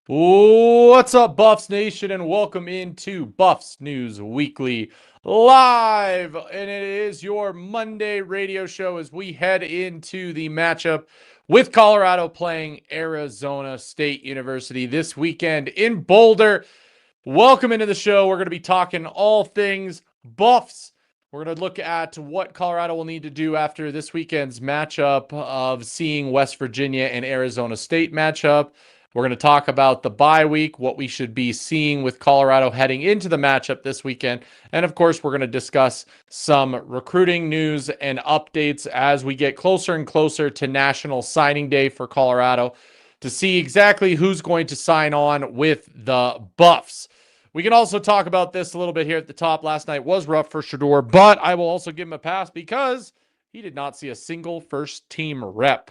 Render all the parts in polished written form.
What's up, Buffs Nation, and welcome into Buffs News Weekly live. And it is your Monday radio show as we head into the matchup with Colorado playing Arizona State University this weekend in Boulder. Welcome into the show. We're going to be talking all things Buffs. We're going to look at what Colorado will need to do after this weekend's matchup of seeing West Virginia and Arizona State matchup. We're going to talk about the bye week, what we should be seeing with Colorado heading into the matchup this weekend. And of course, we're going to discuss some recruiting news and updates as we get closer and closer to National Signing Day for Colorado to see exactly who's going to sign on with the Buffs. We can also talk about this a little bit here at the top. Last night was rough for Shedeur, but I will also give him a pass because he did not see a single first team rep.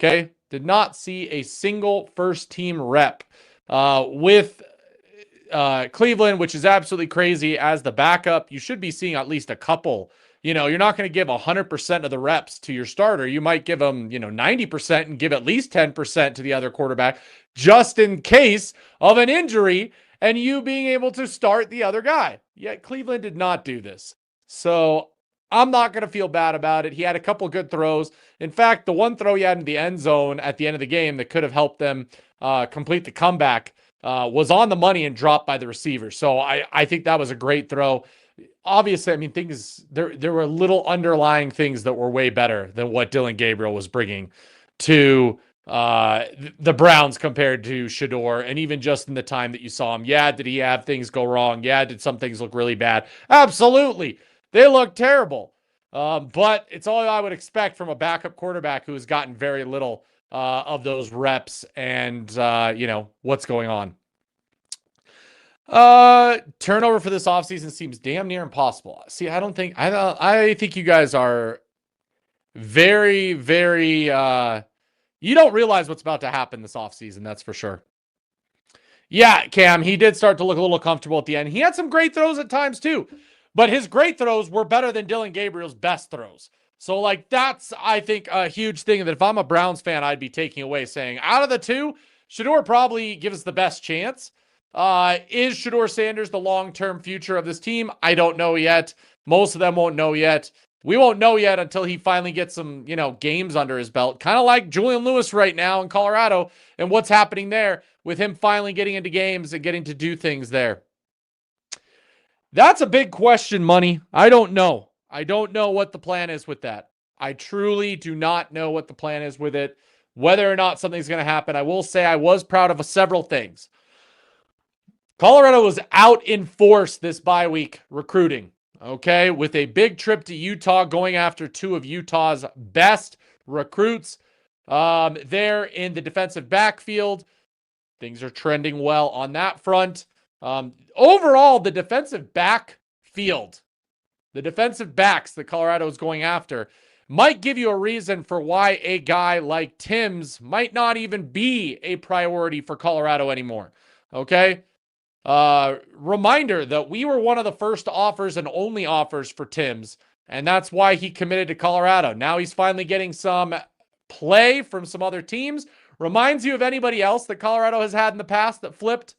Okay? Did not see a single first team rep with Cleveland, which is absolutely crazy. As the backup, you should be seeing at least a couple. You know, you're not going to give 100% of the reps to your starter. You might give them, 90% and give at least 10% to the other quarterback just in case of an injury and you being able to start the other guy. Yet Cleveland did not do this. So I'm not going to feel bad about it. He had a couple good throws. In fact, the one throw he had in the end zone at the end of the game that could have helped them complete the comeback was on the money and dropped by the receiver. So I think that was a great throw. Obviously, I mean, there were little underlying things that were way better than what Dylan Gabriel was bringing to the Browns compared to Shedeur, and even just in the time that you saw him. Yeah, did he have things go wrong? Yeah, did some things look really bad? Absolutely. They look terrible. But it's all I would expect from a backup quarterback who has gotten very little of those reps and, what's going on. Turnover for this offseason seems damn near impossible. See, I think you guys are very, very, you don't realize what's about to happen this offseason. That's for sure. Yeah, Cam, he did start to look a little comfortable at the end. He had some great throws at times too, but his great throws were better than Dylan Gabriel's best throws. So, that's, I think, a huge thing that if I'm a Browns fan, I'd be taking away, saying out of the two, Shedeur probably gives the best chance. Is Shedeur Sanders the long-term future of this team? I don't know yet. Most of them won't know yet. We won't know yet until he finally gets some, games under his belt. Kind of like Julian Lewis right now in Colorado and what's happening there with him finally getting into games and getting to do things there. That's a big question, Money. I don't know. I don't know what the plan is with that. I truly do not know what the plan is with it, whether or not something's going to happen. I will say I was proud of several things. Colorado was out in force this bye week recruiting, okay, with a big trip to Utah going after two of Utah's best recruits there in the defensive backfield. Things are trending well on that front. Overall, the defensive backfield, the defensive backs that Colorado is going after might give you a reason for why a guy like Timms might not even be a priority for Colorado anymore. Okay? Reminder that we were one of the first offers and only offers for Timms, and that's why he committed to Colorado. Now he's finally getting some play from some other teams. Reminds you of anybody else that Colorado has had in the past that flipped?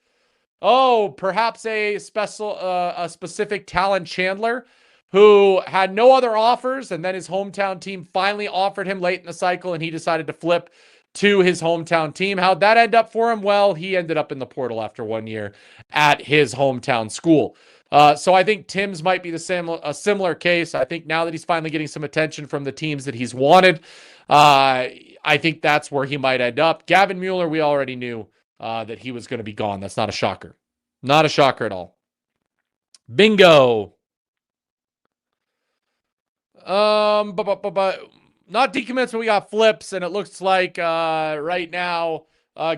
Oh, perhaps a specific Talon Chandler who had no other offers, and then his hometown team finally offered him late in the cycle, and he decided to flip to his hometown team. How'd that end up for him? Well, he ended up in the portal after 1 year at his hometown school. So I think Timms might be a similar case. I think now that he's finally getting some attention from the teams that he's wanted, I think that's where he might end up. Gavin Mueller, we already knew that he was going to be gone. That's not a shocker. Not a shocker at all. Bingo. Not decommits, but we got flips, and it looks like right now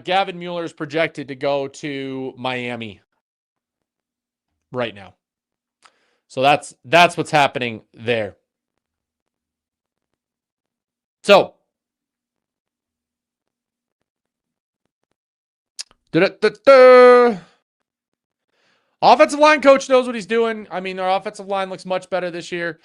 Gavin Mueller is projected to go to Miami right now. So that's what's happening there. So offensive line coach knows what he's doing. I mean, our offensive line looks much better this year.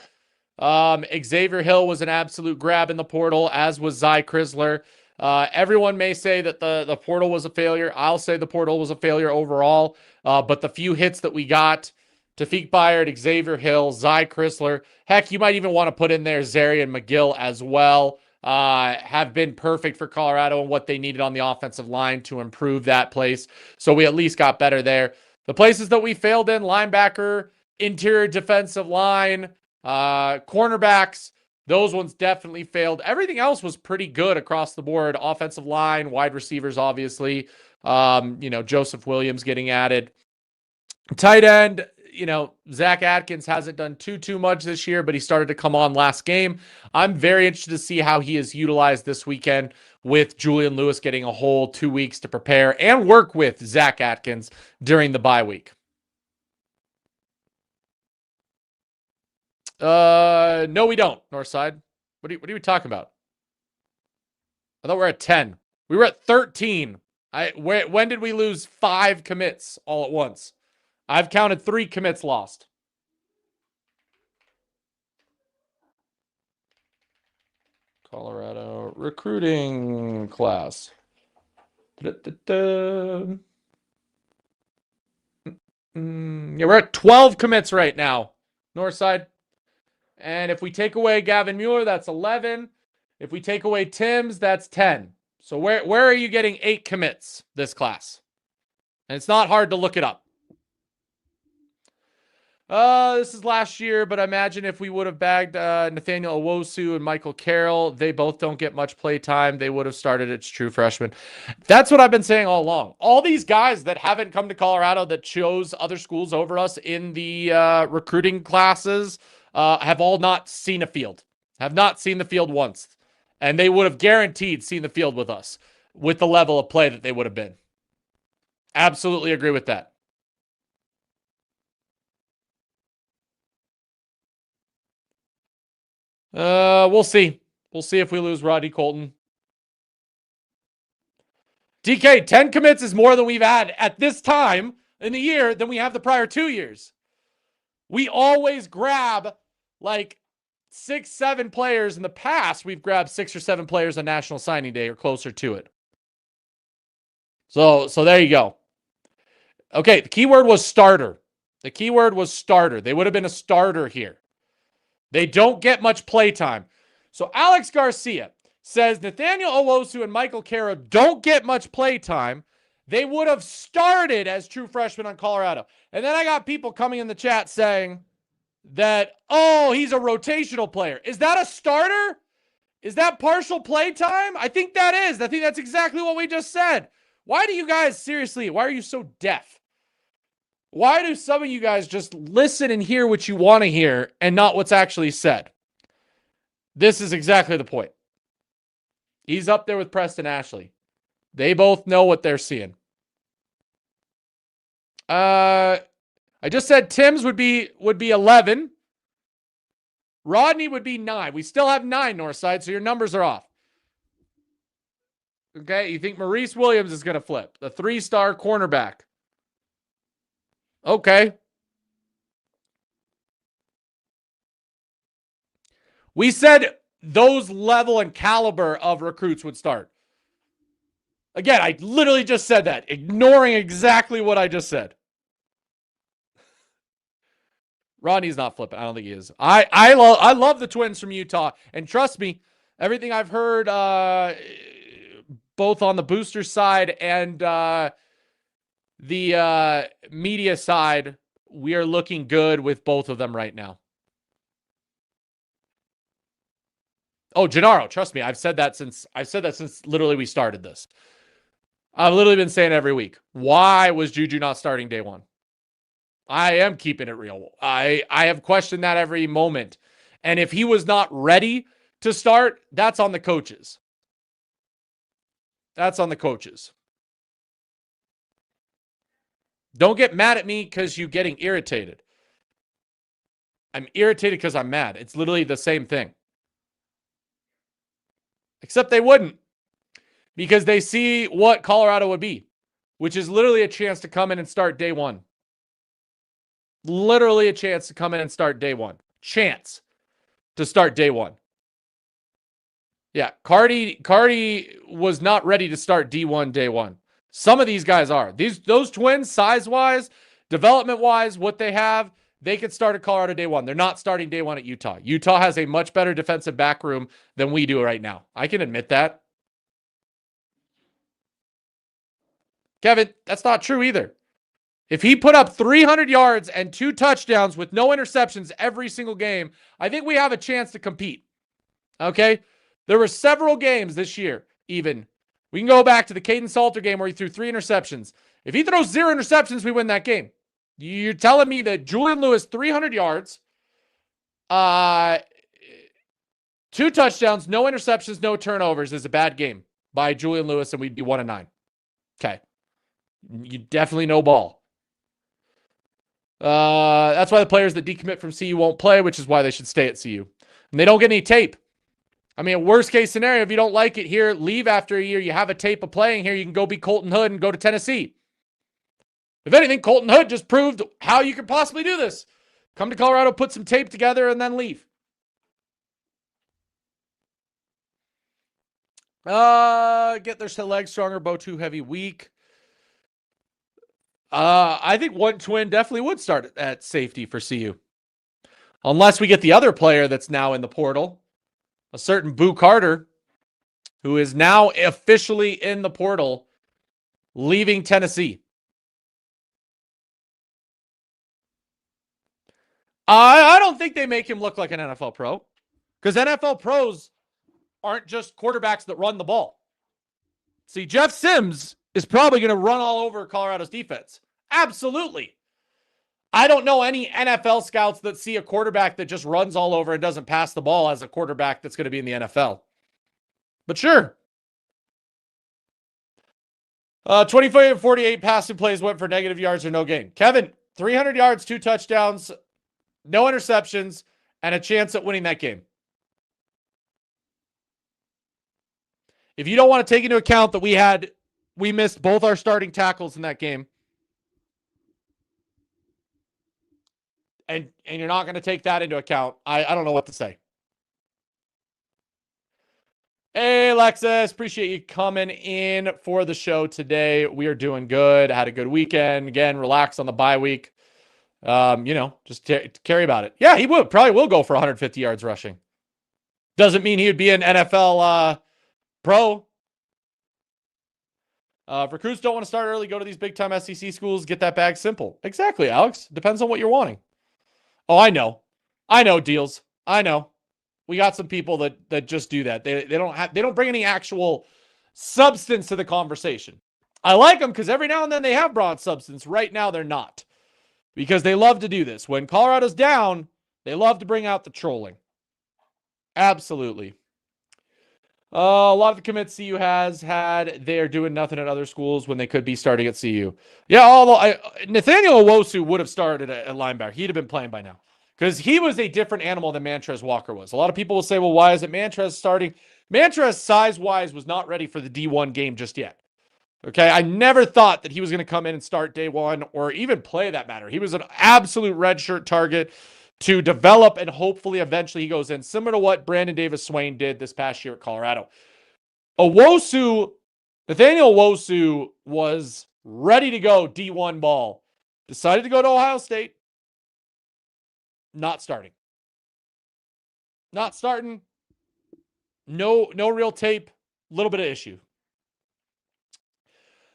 Xavier Hill was an absolute grab in the portal, as was Zy Chrysler. Everyone may say that the portal was a failure. I'll say the portal was a failure overall. But the few hits that we got, Tafik Bayard, Xavier Hill, Zy Chrysler, heck, you might even want to put in there Zarian McGill as well, have been perfect for Colorado and what they needed on the offensive line to improve that place. So we at least got better there. The places that we failed in, linebacker, interior defensive line, cornerbacks, those ones definitely failed. Everything else was pretty good across the board. Offensive line, wide receivers, obviously. Joseph Williams getting added. Tight end, Zach Atkins hasn't done too much this year, but he started to come on last game. I'm very interested to see how he is utilized this weekend with Julian Lewis getting a whole 2 weeks to prepare and work with Zach Atkins during the bye week. No, we don't, Northside. What are we talking about? I thought we were at 10. We were at 13. When did we lose 5 commits all at once? I've counted 3 commits lost. Colorado recruiting class. Yeah, we're at 12 commits right now, Northside. And if we take away Gavin Mueller, that's 11. If we take away Timms, that's 10. So where are you getting 8 commits this class? And it's not hard to look it up. This is last year, but I imagine if we would have bagged Nathaniel Owosu and Michael Carroll, they both don't get much play time. They would have started as true freshmen. That's what I've been saying all along. All these guys that haven't come to Colorado that chose other schools over us in the recruiting classes have all not seen a field, have not seen the field once. And they would have guaranteed seen the field with us with the level of play that they would have been. Absolutely agree with that. We'll see. We'll see if we lose Rodney Colton. DK, 10 commits is more than we've had at this time in the year than we have the prior 2 years. We always grab like 6, 7 players. In the past, we've grabbed 6 or 7 players on National Signing Day or closer to it. So there you go. Okay, the keyword was starter. The keyword was starter. They would have been a starter here. They don't get much play time. So Alex Garcia says Nathaniel Owosu and Michael Carroll don't get much play time. They would have started as true freshmen on Colorado. And then I got people coming in the chat saying that, oh, he's a rotational player. Is that a starter? Is that partial play time? I think that is. I think that's exactly what we just said. Why do you guys, seriously, why are you so deaf? Why do some of you guys just listen and hear what you want to hear and not what's actually said? This is exactly the point. He's up there with Preston Ashley. They both know what they're seeing. I just said Timms would be 11. Rodney would be 9. We still have 9, Northside, so your numbers are off. Okay, you think Maurice Williams is going to flip, the 3-star cornerback. Okay. We said those level and caliber of recruits would start. Again, I literally just said that, ignoring exactly what I just said. Rodney's not flipping. I don't think he is. I love the twins from Utah. And trust me, everything I've heard, both on the booster side and the media side, we are looking good with both of them right now. Oh, Gennaro, trust me, I've said that since literally we started this. I've literally been saying every week, why was Juju not starting day one? I am keeping it real. I have questioned that every moment. And if he was not ready to start, that's on the coaches. That's on the coaches. Don't get mad at me because you're getting irritated. I'm irritated because I'm mad. It's literally the same thing. Except they wouldn't. Because they see what Colorado would be. Which is literally a chance to come in and start day one. Literally a chance to come in and start day one. Chance to start day one. Yeah, Cardi was not ready to start D1 day one. Some of these guys are. Those twins, size-wise, development-wise, what they have, they could start at Colorado day one. They're not starting day one at Utah. Utah has a much better defensive back room than we do right now. I can admit that. Kevin, that's not true either. If he put up 300 yards and 2 touchdowns with no interceptions every single game, I think we have a chance to compete. Okay? There were several games this year, even. We can go back to the Caden Salter game where he threw 3 interceptions. If he throws 0 interceptions, we win that game. You're telling me that Julian Lewis, 300 yards, 2 touchdowns, no interceptions, no turnovers is a bad game by Julian Lewis, and we'd be 1-9. Okay. You definitely no ball. That's why the players that decommit from CU won't play, which is why they should stay at CU. And they don't get any tape. I mean, worst case scenario, if you don't like it here, leave after a year. You have a tape of playing here. You can go be Colton Hood and go to Tennessee. If anything, Colton Hood just proved how you could possibly do this. Come to Colorado, put some tape together, and then leave. Get their legs stronger, bow too heavy, weak. I think one twin definitely would start at safety for CU. Unless we get the other player that's now in the portal, a certain Boo Carter, who is now officially in the portal, leaving Tennessee. I don't think they make him look like an NFL pro, because NFL pros aren't just quarterbacks that run the ball. See, Jeff Sims is probably going to run all over Colorado's defense. Absolutely. I don't know any NFL scouts that see a quarterback that just runs all over and doesn't pass the ball as a quarterback that's going to be in the NFL. But sure. 24-48 passing plays went for negative yards or no gain. Kevin, 300 yards, 2 touchdowns, no interceptions, and a chance at winning that game. If you don't want to take into account that we missed both our starting tackles in that game, and you're not going to take that into account, I don't know what to say. Hey, Alexis, appreciate you coming in for the show today. We are doing good. Had a good weekend. Again, relax on the bye week. Just carry about it. Yeah, he probably will go for 150 yards rushing. Doesn't mean he would be an NFL pro. If recruits don't want to start early, go to these big-time SEC schools, get that bag simple. Exactly, Alex. Depends on what you're wanting. Oh, I know. Deals. I know. We got some people that just do that. They don't bring any actual substance to the conversation. I like them because every now and then they have broad substance. Right now they're not. Because they love to do this. When Colorado's down, they love to bring out the trolling. Absolutely. A lot of the commits CU has had, they're doing nothing at other schools when they could be starting at CU. Yeah, although Nathaniel Owosu would have started at linebacker. He'd have been playing by now. Because he was a different animal than Mantrez Walker was. A lot of people will say, well, why isn't Mantrez starting? Mantrez, size-wise, was not ready for the D1 game just yet. Okay, I never thought that he was going to come in and start day one or even play that matter. He was an absolute redshirt target to develop, and hopefully eventually he goes in, similar to what Brandon Davis-Swain did this past year at Colorado. Nathaniel Owosu was ready to go D1 ball. Decided to go to Ohio State. Not starting. No real tape. A little bit of issue.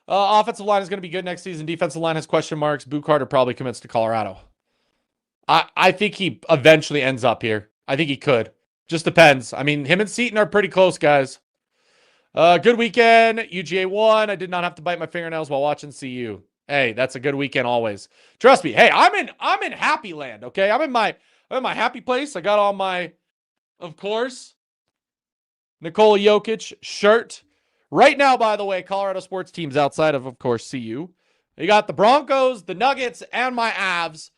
Offensive line is going to be good next season. Defensive line has question marks. Boo Carter probably commits to Colorado. I think he eventually ends up here. I think he could. Just depends. I mean, him and Seton are pretty close, guys. Good weekend. UGA won. I did not have to bite my fingernails while watching CU. Hey, that's a good weekend always. Trust me. Hey, I'm in happy land, okay? I'm in my happy place. I got on my, of course, Nikola Jokic shirt. Right now, by the way, Colorado sports teams outside of course, CU. You got the Broncos, the Nuggets, and my Avs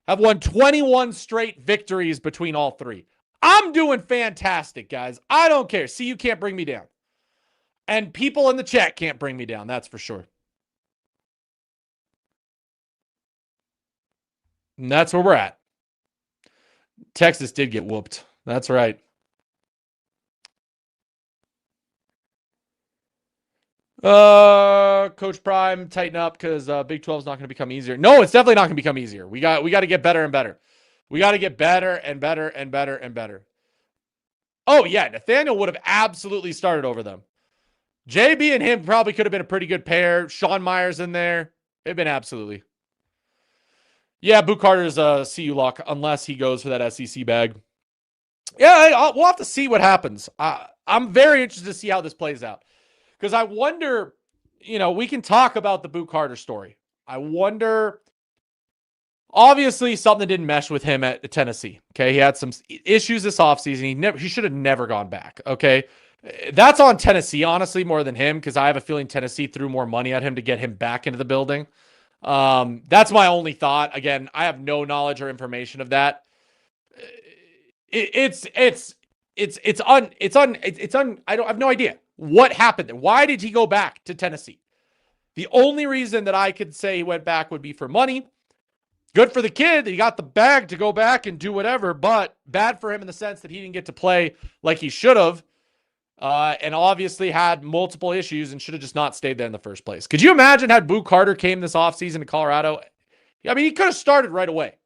have won 21 straight victories between all three. I'm doing fantastic, guys. I don't care. CU can't bring me down. And people in the chat can't bring me down, that's for sure. And that's where we're at. Texas did get whooped. That's right. Coach Prime, tighten up because Big 12 is not going to become easier. No, it's definitely not going to become easier. We got to get better and better. We got to get better and better and better and better. Oh yeah, Nathaniel would have absolutely started over them. JB and him probably could have been a pretty good pair. Sean Myers in there. It'd been absolutely. Yeah, Boo Carter's a CU lock unless he goes for that SEC bag. Yeah, we'll have to see what happens. I'm very interested to see how this plays out because I wonder, we can talk about the Boo Carter story. I wonder, obviously something didn't mesh with him at Tennessee. Okay, he had some issues this offseason. He should have never gone back. Okay, that's on Tennessee, honestly, more than him because I have a feeling Tennessee threw more money at him to get him back into the building. That's my only thought. Again, I have no knowledge or information of that. I have no idea what happened. Why did he go back to Tennessee? The only reason that I could say he went back would be for money. Good for the kid. He got the bag to go back and do whatever, but bad for him in the sense that he didn't get to play like he should have. And obviously had multiple issues and should have just not stayed there in the first place. Could you imagine had Boo Carter came this offseason to Colorado? I mean, he could have started right away.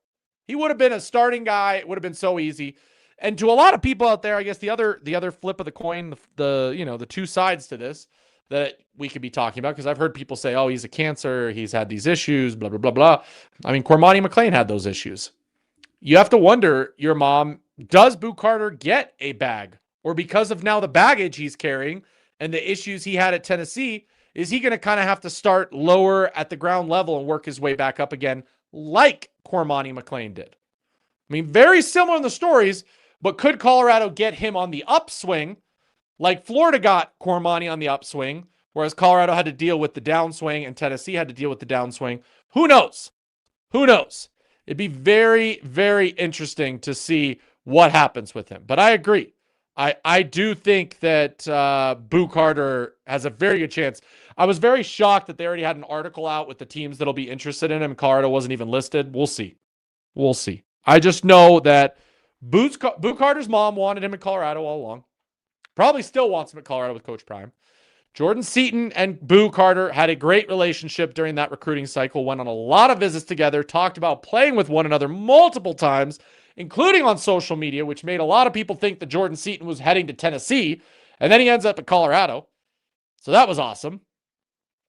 He would have been a starting guy. It would have been so easy. And to a lot of people out there, I guess the other flip of the coin, the two sides to this that we could be talking about, because I've heard people say, oh, he's a cancer, he's had these issues, blah, blah, blah, blah. I mean, Cormani McLean had those issues. You have to wonder, your mom, does Boo Carter get a bag? Or because of now the baggage he's carrying and the issues he had at Tennessee, is he going to kind of have to start lower at the ground level and work his way back up again like Cormani McLean did? I mean, very similar in the stories, but could Colorado get him on the upswing like Florida got Cormani on the upswing, whereas Colorado had to deal with the downswing and Tennessee had to deal with the downswing? Who knows? Who knows? It'd be very, very interesting to see what happens with him. But I agree. I do think that Boo Carter has a very good chance. I was very shocked that they already had an article out with the teams that'll be interested in him. Colorado wasn't even listed. We'll see. We'll see. I just know that Boo Carter's mom wanted him in Colorado all along. Probably still wants him at Colorado with Coach Prime. Jordan Seaton and Boo Carter had a great relationship during that recruiting cycle, went on a lot of visits together, talked about playing with one another multiple times, including on social media, which made a lot of people think that Jordan Seaton was heading to Tennessee, and then he ends up at Colorado. So that was awesome.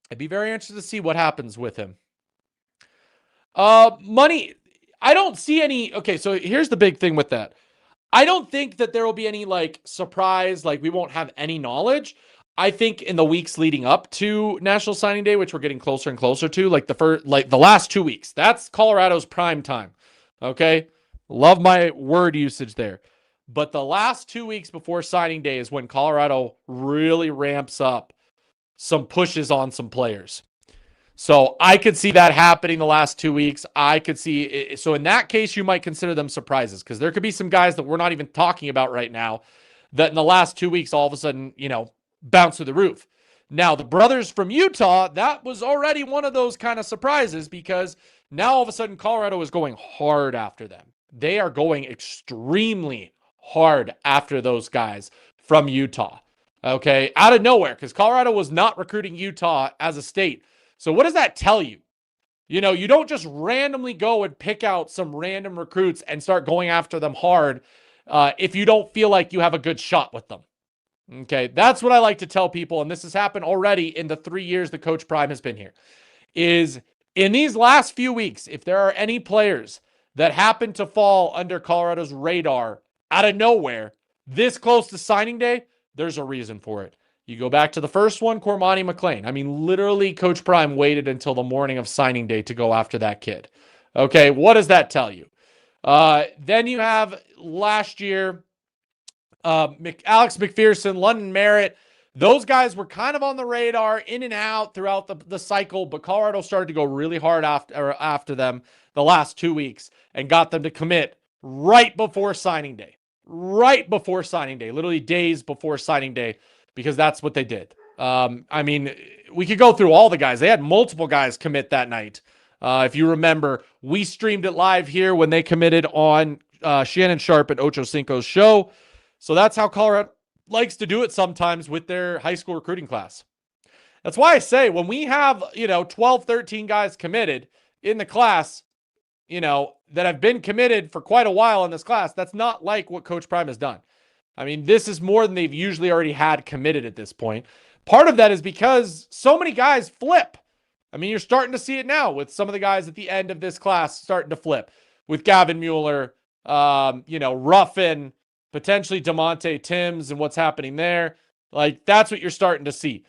I'd be very interested to see what happens with him. Money, I don't see any. Okay, so here's the big thing with that. I don't think that there will be any surprise, we won't have any knowledge. I think in the weeks leading up to National Signing Day, which we're getting closer and closer to, the last 2 weeks, that's Colorado's prime time. Okay? Love my word usage there. But the last 2 weeks before signing day is when Colorado really ramps up some pushes on some players. So I could see that happening the last 2 weeks. I could see it. So in that case, you might consider them surprises because there could be some guys that we're not even talking about right now that in the last 2 weeks, all of a sudden, bounce through the roof. Now, the brothers from Utah, that was already one of those kind of surprises because now all of a sudden Colorado is going hard after them. They are going extremely hard after those guys from Utah. Okay, out of nowhere, because Colorado was not recruiting Utah as a state. So what does that tell you? You don't just randomly go and pick out some random recruits and start going after them hard if you don't feel like you have a good shot with them. Okay, that's what I like to tell people, and this has happened already in the 3 years that Coach Prime has been here, is in these last few weeks, if there are any players that happen to fall under Colorado's radar out of nowhere, this close to signing day, there's a reason for it. You go back to the first one, Cormani McLean. I mean, literally, Coach Prime waited until the morning of signing day to go after that kid. Okay, what does that tell you? Then you have last year, Alex McPherson, London Merritt. Those guys were kind of on the radar, in and out throughout the cycle, but Colorado started to go really hard after them the last 2 weeks and got them to commit right before signing day. Right before signing day, literally days before signing day, because that's what they did. I mean, we could go through all the guys. They had multiple guys commit that night. If you remember, we streamed it live here when they committed on Shannon Sharp and Ocho Cinco's show. So that's how Colorado likes to do it sometimes with their high school recruiting class. That's why I say when we have, 12, 13 guys committed in the class, that have been committed for quite a while in this class, that's not like what Coach Prime has done. I mean, this is more than they've usually already had committed at this point. Part of that is because so many guys flip. I mean, you're starting to see it now with some of the guys at the end of this class starting to flip. With Gavin Mueller, Ruffin, potentially DeMonte Timms and what's happening there. Like, that's what you're starting to see.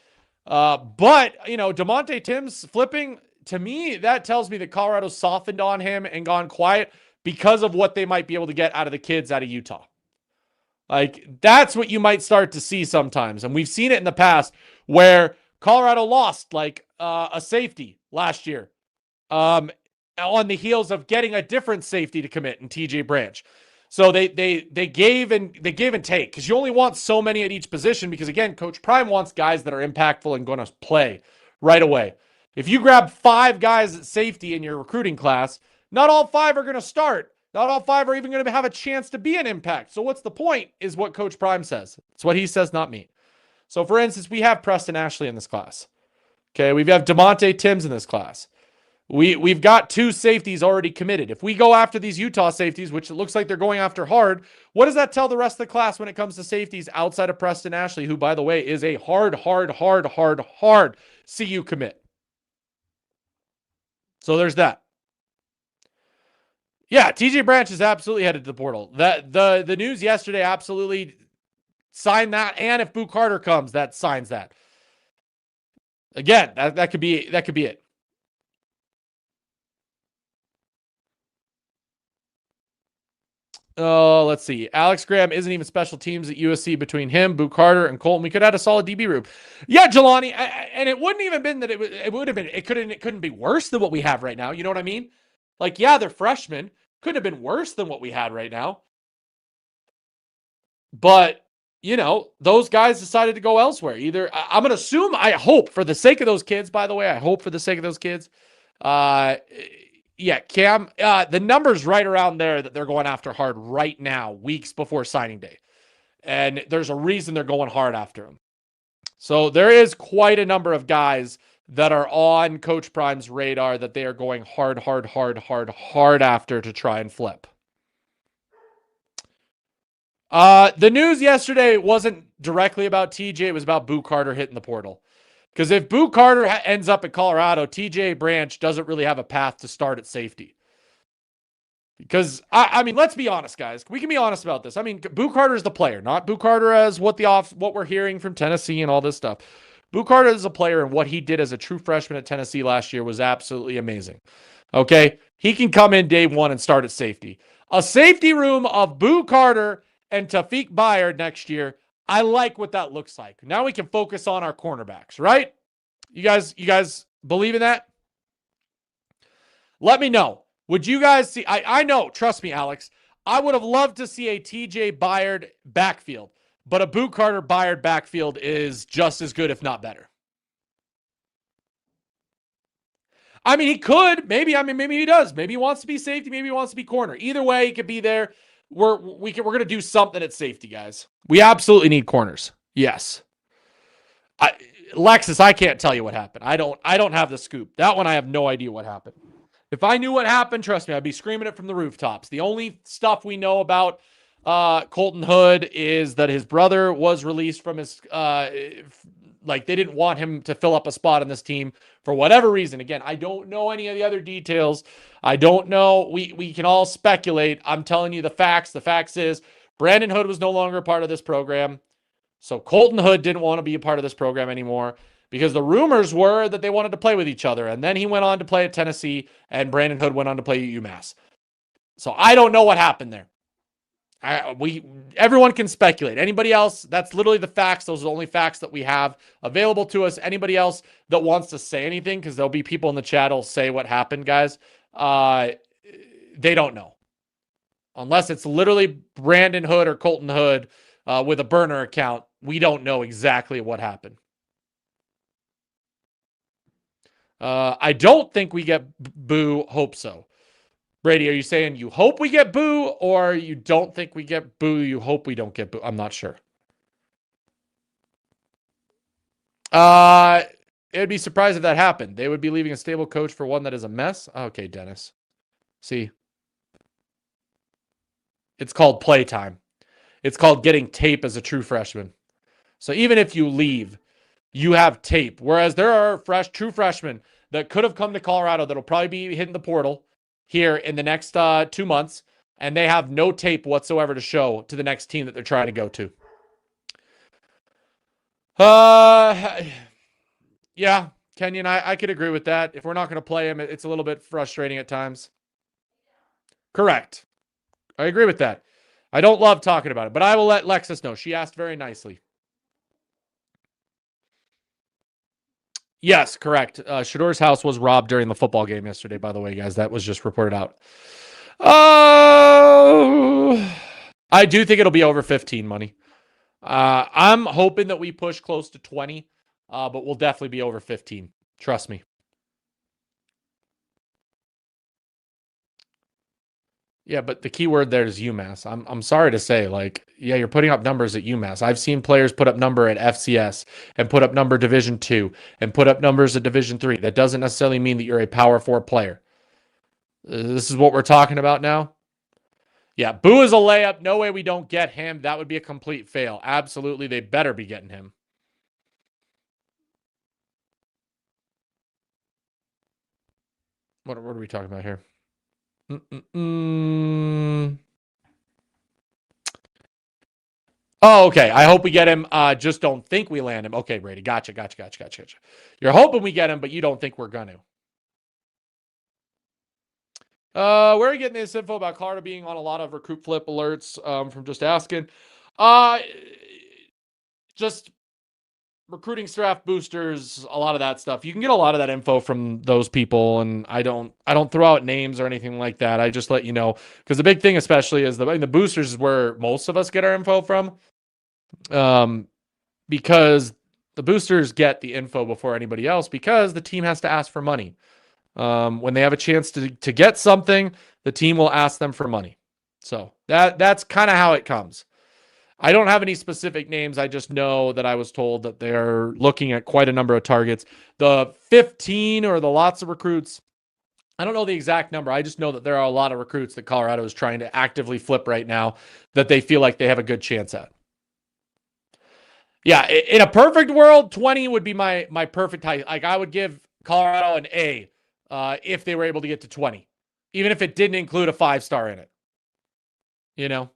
But DeMonte Timms flipping, to me, that tells me that Colorado softened on him and gone quiet because of what they might be able to get out of the kids out of Utah. Like, that's what you might start to see sometimes. And we've seen it in the past where Colorado lost a safety last year on the heels of getting a different safety to commit in TJ Branch. So they gave and take, because you only want so many at each position, because again, Coach Prime wants guys that are impactful and going to play right away. If you grab 5 guys at safety in your recruiting class, not all 5 are going to start. Not all 5 are even going to have a chance to be an impact. So what's the point is what Coach Prime says. It's what he says, not me. So for instance, we have Preston Ashley in this class. Okay, we have DeMonte Timms in this class. We've got 2 safeties already committed. If we go after these Utah safeties, which it looks like they're going after hard, what does that tell the rest of the class when it comes to safeties outside of Preston Ashley, who, by the way, is a hard CU commit? So there's that. Yeah, TJ Branch is absolutely headed to the portal. That the news yesterday absolutely signed that, and if Boo Carter comes, that signs that. Again, that could be it. Oh, let's see. Alex Graham isn't even special teams at USC. Between him, Boo Carter, and Colton, we could add a solid DB room. Yeah, Jelani, and it wouldn't even been that it would have been. It couldn't be worse than what we have right now. You know what I mean? Like, yeah, they're freshmen. Couldn't have been worse than what we had right now. But, those guys decided to go elsewhere. Either, I'm going to assume, I hope for the sake of those kids, by the way, yeah, Cam, the number's right around there that they're going after hard right now, weeks before signing day. And there's a reason they're going hard after him. So there is quite a number of guys that are on Coach Prime's radar that they are going hard after to try and flip. The news yesterday wasn't directly about TJ. It was about Boo Carter hitting the portal. Because if Boo Carter ends up at Colorado, TJ Branch doesn't really have a path to start at safety. Because, I mean, let's be honest, guys. We can be honest about this. I mean, Boo Carter is the player, not Boo Carter as what we're hearing from Tennessee and all this stuff. Boo Carter is a player, and what he did as a true freshman at Tennessee last year was absolutely amazing. Okay? He can come in day one and start at safety. A safety room of Boo Carter and Tafiq Bayard next year, I like what that looks like. Now we can focus on our cornerbacks, right? You guys believe in that? Let me know. Would you guys see? I know, trust me, Alex. I would have loved to see a TJ Bayard backfield, but a Boo Carter Bayard backfield is just as good, if not better. I mean, he could. Maybe he does. Maybe he wants to be safety. Maybe he wants to be corner. Either way, he could be there. We're going to do something at safety, guys. We absolutely need corners. Yes. Lexus, I can't tell you what happened. I don't have the scoop. That one, I have no idea what happened. If I knew what happened, trust me, I'd be screaming it from the rooftops. The only stuff we know about Colton Hood is that his brother was released from his, they didn't want him to fill up a spot on this team for whatever reason. Again, I don't know any of the other details. I don't know. We can all speculate. I'm telling you the facts. The facts is Brandon Hood was no longer a part of this program. So Colton Hood didn't want to be a part of this program anymore because the rumors were that they wanted to play with each other. And then he went on to play at Tennessee and Brandon Hood went on to play at UMass. So I don't know what happened there. Everyone can speculate. Anybody else? That's literally the facts. Those are the only facts that we have available to us. Anybody else that wants to say anything, because there'll be people in the chat who'll say what happened, guys. They don't know. Unless it's literally Brandon Hood or Colton Hood with a burner account, we don't know exactly what happened. I don't think we get Boo. Hope so. Brady, are you saying you hope we get Boo, or you don't think we get Boo, you hope we don't get Boo? I'm not sure. it would be surprised if that happened. They would be leaving a stable coach for one that is a mess. Okay, Dennis. See, it's called playtime. It's called getting tape as a true freshman. So even if you leave, you have tape. Whereas there are true freshmen that could have come to Colorado that'll probably be hitting the portal here in the next 2 months, and they have no tape whatsoever to show to the next team that they're trying to go to. Yeah, Kenyon, I could agree with that. If we're not going to play him, it's a little bit frustrating at times. Correct. I agree with that. I don't love talking about it, but I will let Lexus know. She asked very nicely. Yes, correct. Shador's house was robbed during the football game yesterday, by the way, guys. That was just reported out. I do think it'll be over 15 money. I'm hoping that we push close to 20, but we'll definitely be over 15. Trust me. Yeah, but the key word there is UMass. I'm sorry to say, you're putting up numbers at UMass. I've seen players put up number at FCS and put up number Division II and put up numbers at Division III. That doesn't necessarily mean that you're a Power 4 player. This is what we're talking about now. Yeah, Boo is a layup. No way we don't get him. That would be a complete fail. Absolutely, they better be getting him. What are we talking about here? Oh, okay. I hope we get him. Just don't think we land him. Okay, Brady. Gotcha. You're hoping we get him, but you don't think we're going to. Where are you getting this info about Colorado being on a lot of recruit flip alerts from just asking? Just recruiting staff boosters, a lot of that stuff. You can get a lot of that info from those people, and I don't throw out names or anything like that. I just let you know, because the big thing especially is the boosters is where most of us get our info from, because the boosters get the info before anybody else, because the team has to ask for money. When they have a chance to get something, the team will ask them for money. So that's kind of how it comes. I don't have any specific names. I just know that I was told that they're looking at quite a number of targets. The 15 or the lots of recruits, I don't know the exact number. I just know that there are a lot of recruits that Colorado is trying to actively flip right now that they feel like they have a good chance at. Yeah, in a perfect world, 20 would be my perfect height. Like, I would give Colorado an A if they were able to get to 20, even if it didn't include a 5-star in it. You know?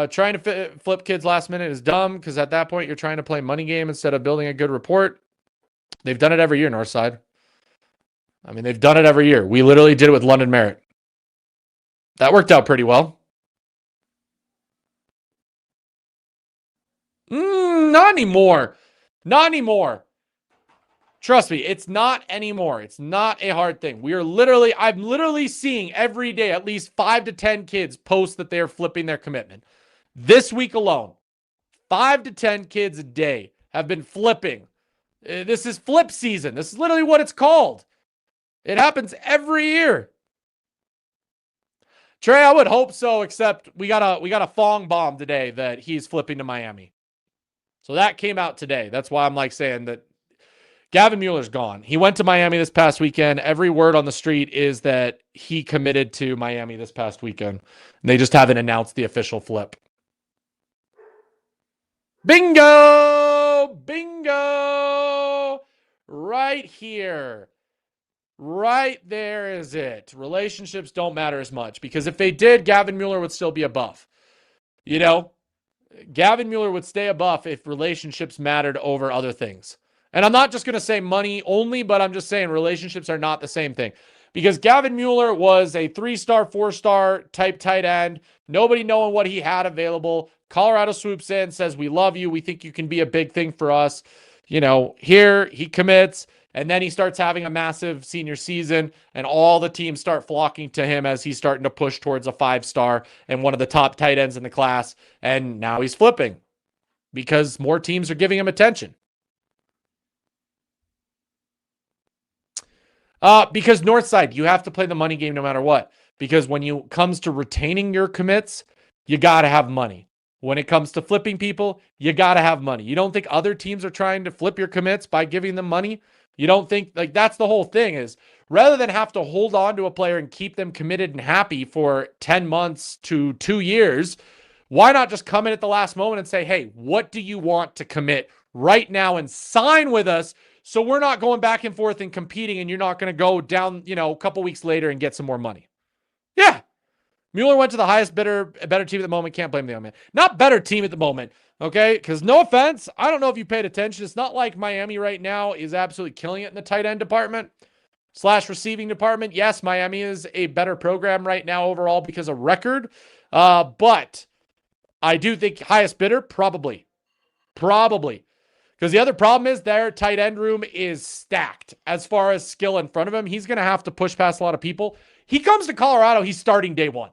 Trying to flip kids last minute is dumb, because at that point you're trying to play money game instead of building a good report. They've done it every year, Northside. I mean, they've done it every year. We literally did it with London Merritt. That worked out pretty well. Not anymore. Not anymore. Trust me, it's not anymore. It's not a hard thing. I'm literally seeing every day at least 5 to 10 kids post that they're flipping their commitment. This week alone, 5 to 10 kids a day have been flipping. This is flip season. This is literally what it's called. It happens every year. Trey, I would hope so, except we got a Fong bomb today that he's flipping to Miami. So that came out today. That's why I'm saying that Gavin Mueller's gone. He went to Miami this past weekend. Every word on the street is that he committed to Miami this past weekend. And they just haven't announced the official flip. Bingo! Bingo! Right here. Right there is it. Relationships don't matter as much, because if they did, Gavin Mueller would still be a buff. You know? Gavin Mueller would stay a buff if relationships mattered over other things. And I'm not just going to say money only, but I'm just saying relationships are not the same thing. Because Gavin Mueller was a 3-star, 4-star type tight end. Nobody knowing what he had available. Colorado swoops in, says, we love you. We think you can be a big thing for us. You know, here he commits, and then he starts having a massive senior season, and all the teams start flocking to him as he's starting to push towards a 5-star and one of the top tight ends in the class. And now he's flipping because more teams are giving him attention. Because Northside, you have to play the money game no matter what. Because when it comes to retaining your commits, you got to have money. When it comes to flipping people, you got to have money. You don't think other teams are trying to flip your commits by giving them money? You don't think, like, that's the whole thing, is rather than have to hold on to a player and keep them committed and happy for 10 months to 2 years, why not just come in at the last moment and say, hey, what do you want to commit right now and sign with us, so we're not going back and forth and competing and you're not going to go down, a couple weeks later and get some more money. Yeah. Mueller went to the highest bidder, better team at the moment. Can't blame the young man. Not better team at the moment, okay? Because no offense, I don't know if you paid attention. It's not like Miami right now is absolutely killing it in the tight end department / receiving department. Yes, Miami is a better program right now overall because of record. But I do think highest bidder, probably. Because the other problem is their tight end room is stacked as far as skill in front of him. He's going to have to push past a lot of people. He comes to Colorado, he's starting day one.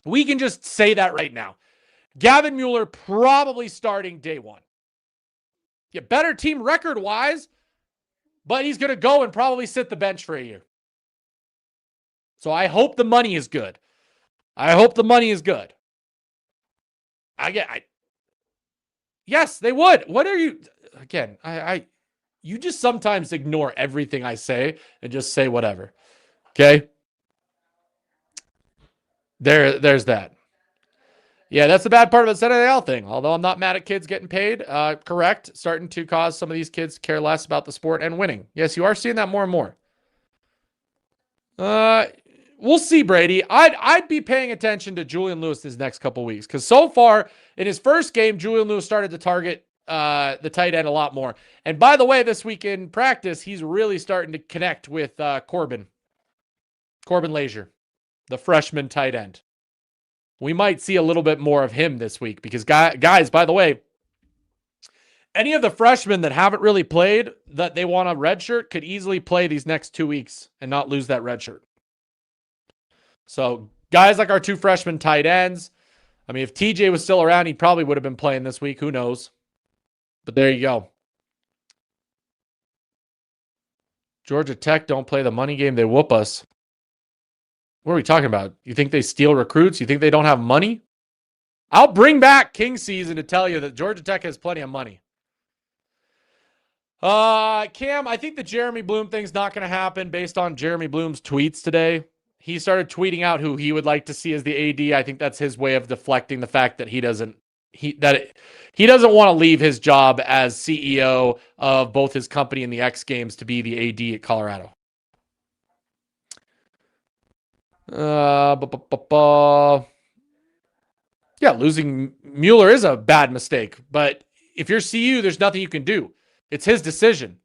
We can just say that right now. Gavin Mueller probably starting day one. Yeah, better team record-wise, but he's going to go and probably sit the bench for a year. So I hope the money is good. Yes, they would. What are you... Again, you just sometimes ignore everything I say and just say whatever. Okay? There's that. Yeah, that's the bad part about the NIL thing. Although I'm not mad at kids getting paid. Correct. Starting to cause some of these kids to care less about the sport and winning. Yes, you are seeing that more and more. We'll see, Brady. I'd be paying attention to Julian Lewis this next couple weeks, because so far in his first game, Julian Lewis started to target the tight end a lot more. And by the way, this week in practice, he's really starting to connect with Corbin Leisure, the freshman tight end. We might see a little bit more of him this week because, guys, by the way, any of the freshmen that haven't really played that they want a red shirt could easily play these next 2 weeks and not lose that red shirt. So guys like our 2 freshman tight ends, I mean, if TJ was still around, he probably would have been playing this week. Who knows? But there you go. Georgia Tech don't play the money game. They whoop us. What are we talking about? You think they steal recruits? You think they don't have money? I'll bring back King season to tell you that Georgia Tech has plenty of money. Cam, I think the Jeremy Bloom thing's not going to happen based on Jeremy Bloom's tweets today. He started tweeting out who he would like to see as the AD. I think that's his way of deflecting the fact that he doesn't want to leave his job as CEO of both his company and the X Games to be the AD at Colorado. Yeah, losing Mueller is a bad mistake, but if you're CU, there's nothing you can do. It's his decision.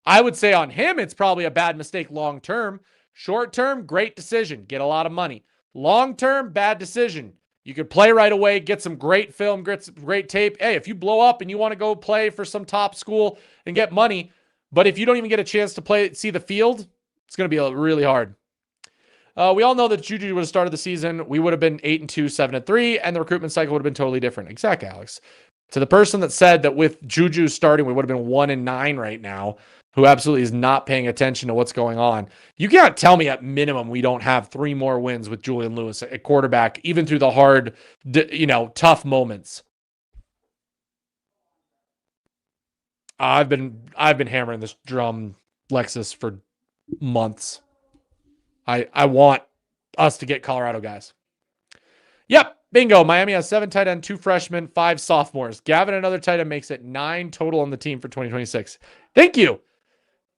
I would say on him, it's probably a bad mistake long term. Short term, great decision. Get a lot of money. Long term, bad decision. You could play right away, get some great film, great tape. Hey, if you blow up and you want to go play for some top school and get money, but if you don't even get a chance to see the field, it's going to be really hard. We all know that Juju would have started the season. We would have been 8-2, 7-3, and the recruitment cycle would have been totally different. Exactly, Alex. To the person that said that with Juju starting, we would have been 1-9 right now, who absolutely is not paying attention to what's going on. You can't tell me at minimum we don't have 3 more wins with Julian Lewis at quarterback, even through the hard, tough moments. I've been hammering this drum, Lexus, for months. I want us to get Colorado guys. Yep, bingo. Miami has 7 tight end, 2 freshmen, 5 sophomores. Gavin, another tight end, makes it 9 total on the team for 2026. Thank you.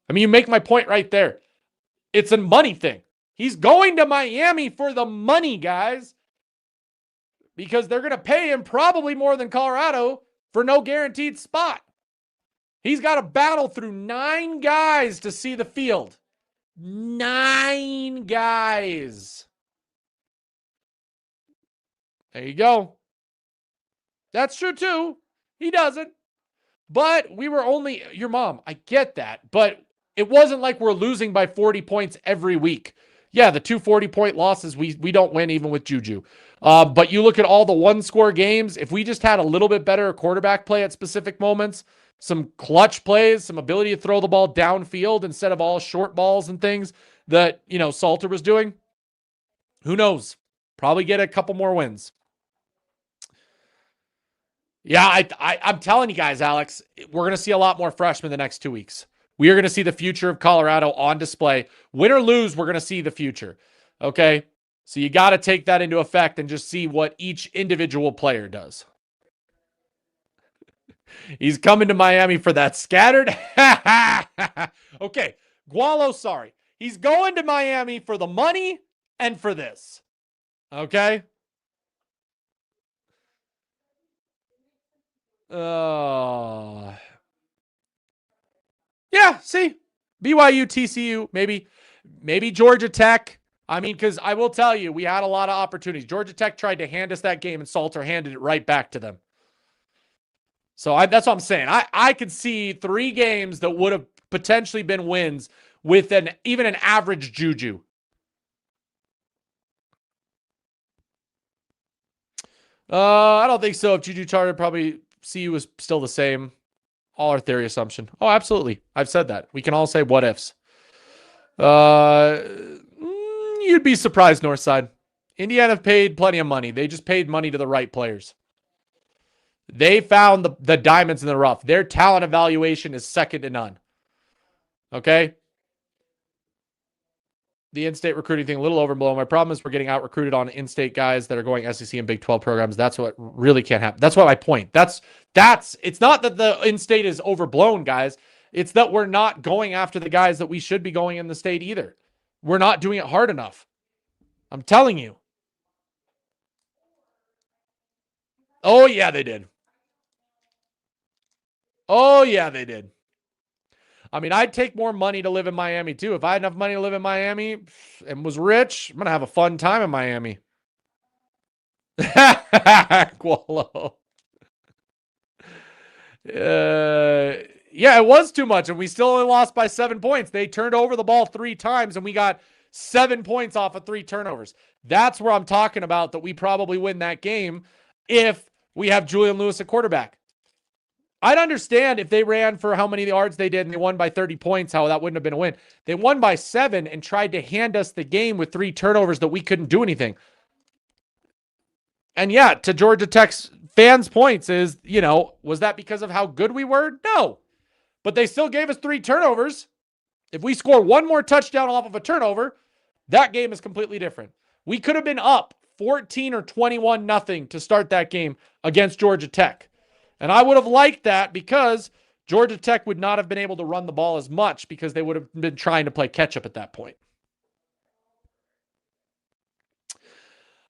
I mean, you make my point right there. It's a money thing. He's going to Miami for the money, guys, because they're going to pay him probably more than Colorado for no guaranteed spot. He's got to battle through 9 guys to see the field. 9 guys. There you go. That's true too. He doesn't. But we were only your mom. I get that. But it wasn't like we're losing by 40 points every week. Yeah, the 2 40-point losses, we don't win even with Juju. But you look at all the 1-score games, if we just had a little bit better quarterback play at specific moments, some clutch plays, some ability to throw the ball downfield instead of all short balls and things that, Salter was doing, who knows? Probably get a couple more wins. Yeah, I'm telling you guys, Alex, we're going to see a lot more freshmen the next 2 weeks. We are going to see the future of Colorado on display. Win or lose, we're going to see the future. Okay? So you got to take that into effect and just see what each individual player does. He's coming to Miami for that scattered. Okay. Gualo, sorry. He's going to Miami for the money and for this. Okay? Yeah, see. BYU, TCU, maybe Georgia Tech. I mean, because I will tell you, we had a lot of opportunities. Georgia Tech tried to hand us that game, and Salter handed it right back to them. So that's what I'm saying. I could see 3 games that would have potentially been wins with even an average Juju. I don't think so. If Juju started, probably CU was still the same. All our theory assumption. Oh, absolutely. I've said that. We can all say what ifs. You'd be surprised, Northside. Indiana paid plenty of money. They just paid money to the right players. They found the diamonds in the rough. Their talent evaluation is second to none. Okay? The in-state recruiting thing a little overblown. My problem is we're getting out-recruited on in-state guys that are going SEC and Big 12 programs. That's what really can't happen. That's what my point. It's not that the in-state is overblown, guys. It's that we're not going after the guys that we should be going in the state either. We're not doing it hard enough. I'm telling you. Oh, yeah, they did. Oh, yeah, they did. I mean, I'd take more money to live in Miami, too. If I had enough money to live in Miami and was rich, I'm going to have a fun time in Miami. Gualo. Yeah, it was too much, and we still only lost by 7 points. They turned over the ball 3 times, and we got 7 points off of 3 turnovers. That's where I'm talking about that we probably win that game if we have Julian Lewis at quarterback. I'd understand if they ran for how many yards they did and they won by 30 points, how that wouldn't have been a win. They won by 7 and tried to hand us the game with 3 turnovers that we couldn't do anything. And yeah, to Georgia Tech's fans' points is, was that because of how good we were? No. But they still gave us 3 turnovers. If we score 1 more touchdown off of a turnover, that game is completely different. We could have been up 14 or 21-0 to start that game against Georgia Tech. And I would have liked that because Georgia Tech would not have been able to run the ball as much because they would have been trying to play catch up at that point.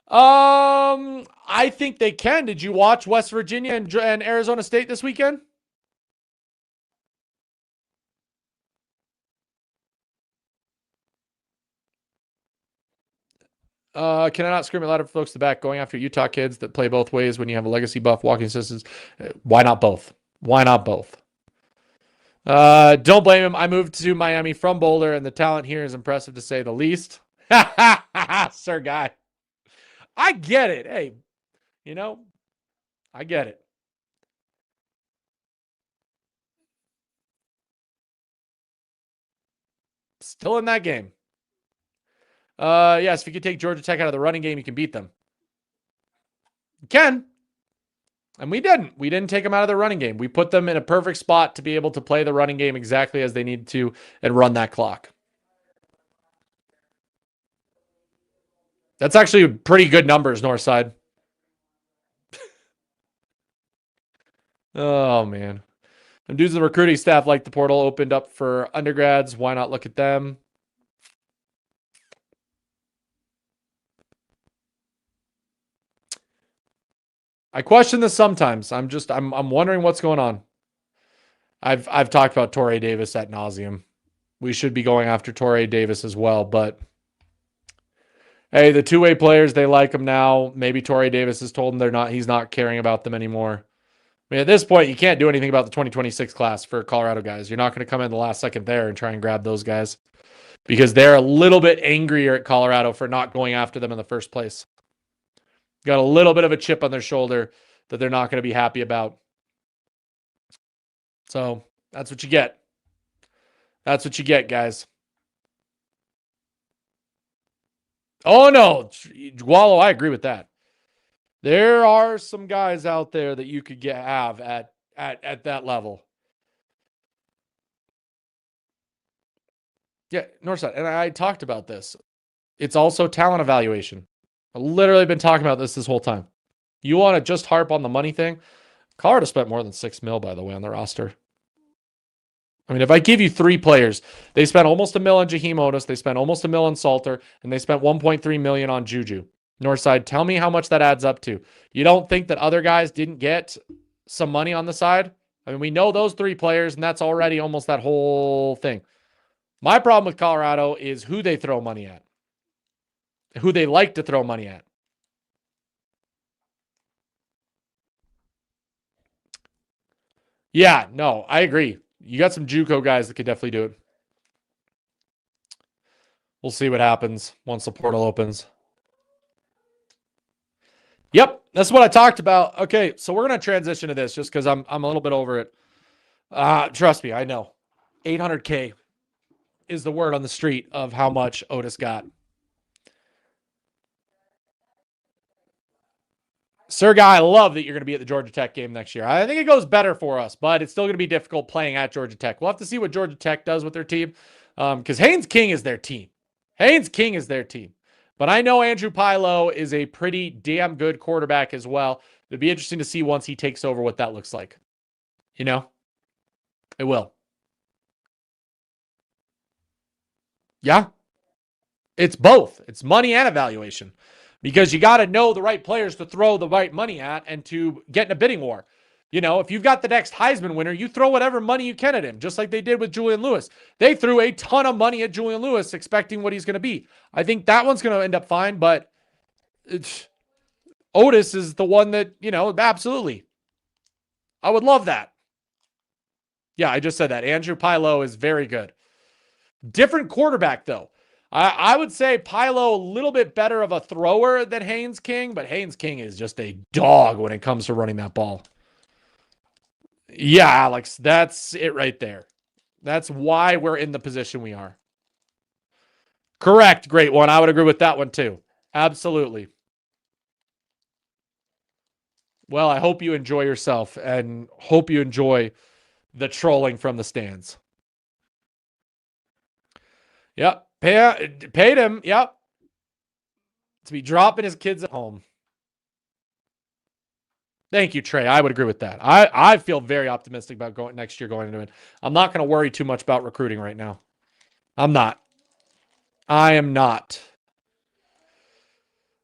I think they can. Did you watch West Virginia and Arizona State this weekend? Can I not scream it louder for folks in the back going after Utah kids that play both ways when you have a legacy buff walking assistants? Why not both? Why not both? Don't blame him. I moved to Miami from Boulder, and the talent here is impressive to say the least. Sir guy. I get it. Hey, I get it. Still in that game. Yes, if you could take Georgia Tech out of the running game, you can beat them. You can. And we didn't. We didn't take them out of the running game. We put them in a perfect spot to be able to play the running game exactly as they needed to and run that clock. That's actually pretty good numbers, Northside. Oh, man. And dudes in the recruiting staff like the portal opened up for undergrads. Why not look at them? I question this sometimes. I'm wondering what's going on. I've talked about Torrey Davis ad nauseum. We should be going after Torrey Davis as well, but hey, the two-way players, they like him now. Maybe Torrey Davis has told them he's not caring about them anymore. I mean, at this point, you can't do anything about the 2026 class for Colorado guys. You're not going to come in the last second there and try and grab those guys because they're a little bit angrier at Colorado for not going after them in the first place. Got a little bit of a chip on their shoulder that they're not going to be happy about. So that's what you get. That's what you get, guys. Oh, no. Gualo, I agree with that. There are some guys out there that you could have at that level. Yeah, Northside. And I talked about this. It's also talent evaluation. I've literally been talking about this whole time. You want to just harp on the money thing? Colorado spent more than $6 million, by the way, on the roster. I mean, if I give you 3 players, they spent almost $1 million on Jaheim Otis, they spent almost $1 million on Salter, and they spent $1.3 million on Juju. Northside, tell me how much that adds up to. You don't think that other guys didn't get some money on the side? I mean, we know those 3 players, and that's already almost that whole thing. My problem with Colorado is who they throw money at, who they like to throw money at. Yeah, no, I agree. You got some JUCO guys that could definitely do it. We'll see what happens once the portal opens. Yep, that's what I talked about. Okay, so we're going to transition to this just because I'm a little bit over it. Trust me, I know. 800K is the word on the street of how much Otis got. Sir Guy, I love that you're going to be at the Georgia Tech game next year. I think it goes better for us, but it's still going to be difficult playing at Georgia Tech. We'll have to see what Georgia Tech does with their team because Haynes King is their team. Haynes King is their team. But I know Andrew Pilo is a pretty damn good quarterback as well. It'd be interesting to see once he takes over what that looks like. You know? It will. Yeah. It's both. It's money and evaluation. Because you got to know the right players to throw the right money at and to get in a bidding war. You know, if you've got the next Heisman winner, you throw whatever money you can at him, just like they did with Julian Lewis. They threw a ton of money at Julian Lewis expecting what he's going to be. I think that one's going to end up fine, but Otis is the one that, you know, absolutely. I would love that. Yeah, I just said that. Andrew Pilo is very good. Different quarterback, though. I would say Pilo a little bit better of a thrower than Haynes King, but Haynes King is just a dog when it comes to running that ball. Yeah, Alex, that's it right there. That's why we're in the position we are. Correct. Great one. I would agree with that one too. Absolutely. Well, I hope you enjoy yourself and hope you enjoy the trolling from the stands. Yep. Paid him. Yep. To be dropping his kids at home. Thank you, Trey. I would agree with that. I feel very optimistic about going next year going into it. I'm not going to worry too much about recruiting right now. I'm not. I am not.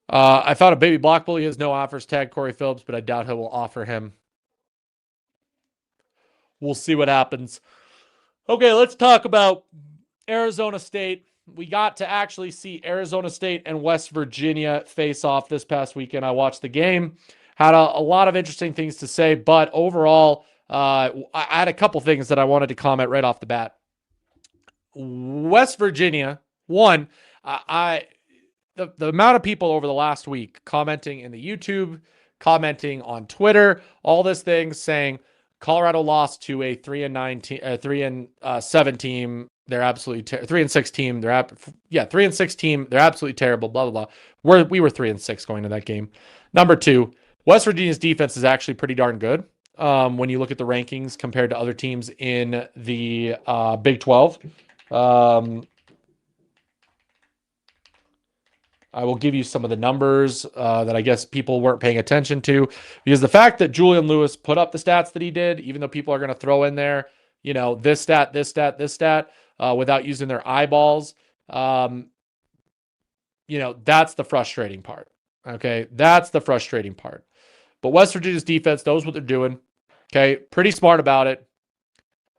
I thought a baby block bully has no offers. Tag Corey Phillips, but I doubt he will offer him. We'll see what happens. Okay, let's talk about Arizona State. We got to actually see Arizona State and West Virginia face off this past weekend. I watched the game. Had a lot of interesting things to say, but overall, I had a couple things that I wanted to comment right off the bat. West Virginia, one, the amount of people over the last week commenting in the YouTube, commenting on Twitter, all this thing saying Colorado lost to a 3-7 team. They're absolutely 3-6 team. 3-6 team. They're absolutely terrible. Blah blah blah. We were 3-6 going to that game. Number two, West Virginia's defense is actually pretty darn good when you look at the rankings compared to other teams in the Big 12. I will give you some of the numbers that I guess people weren't paying attention to, because the fact that Julian Lewis put up the stats that he did, even though people are going to throw in there, you know, this stat, without using their eyeballs, you know, that's the frustrating part. Okay, that's the frustrating part. But West Virginia's defense knows what they're doing. Okay, pretty smart about it.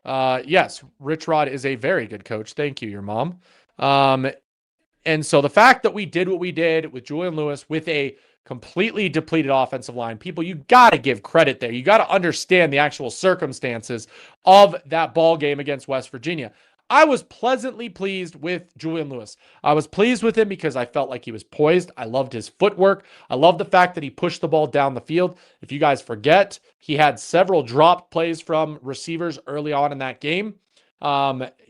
Yes, Rich Rod is a very good coach. Thank you, your mom. And so the fact that we did what we did with Julian Lewis with a completely depleted offensive line, people, you got to give credit there. You got to understand the actual circumstances of that ball game against West Virginia. I was pleasantly pleased with Julian Lewis. I was pleased with him because I felt like he was poised. I loved his footwork. I loved the fact that he pushed the ball down the field. If you guys forget, he had several dropped plays from receivers early on in that game.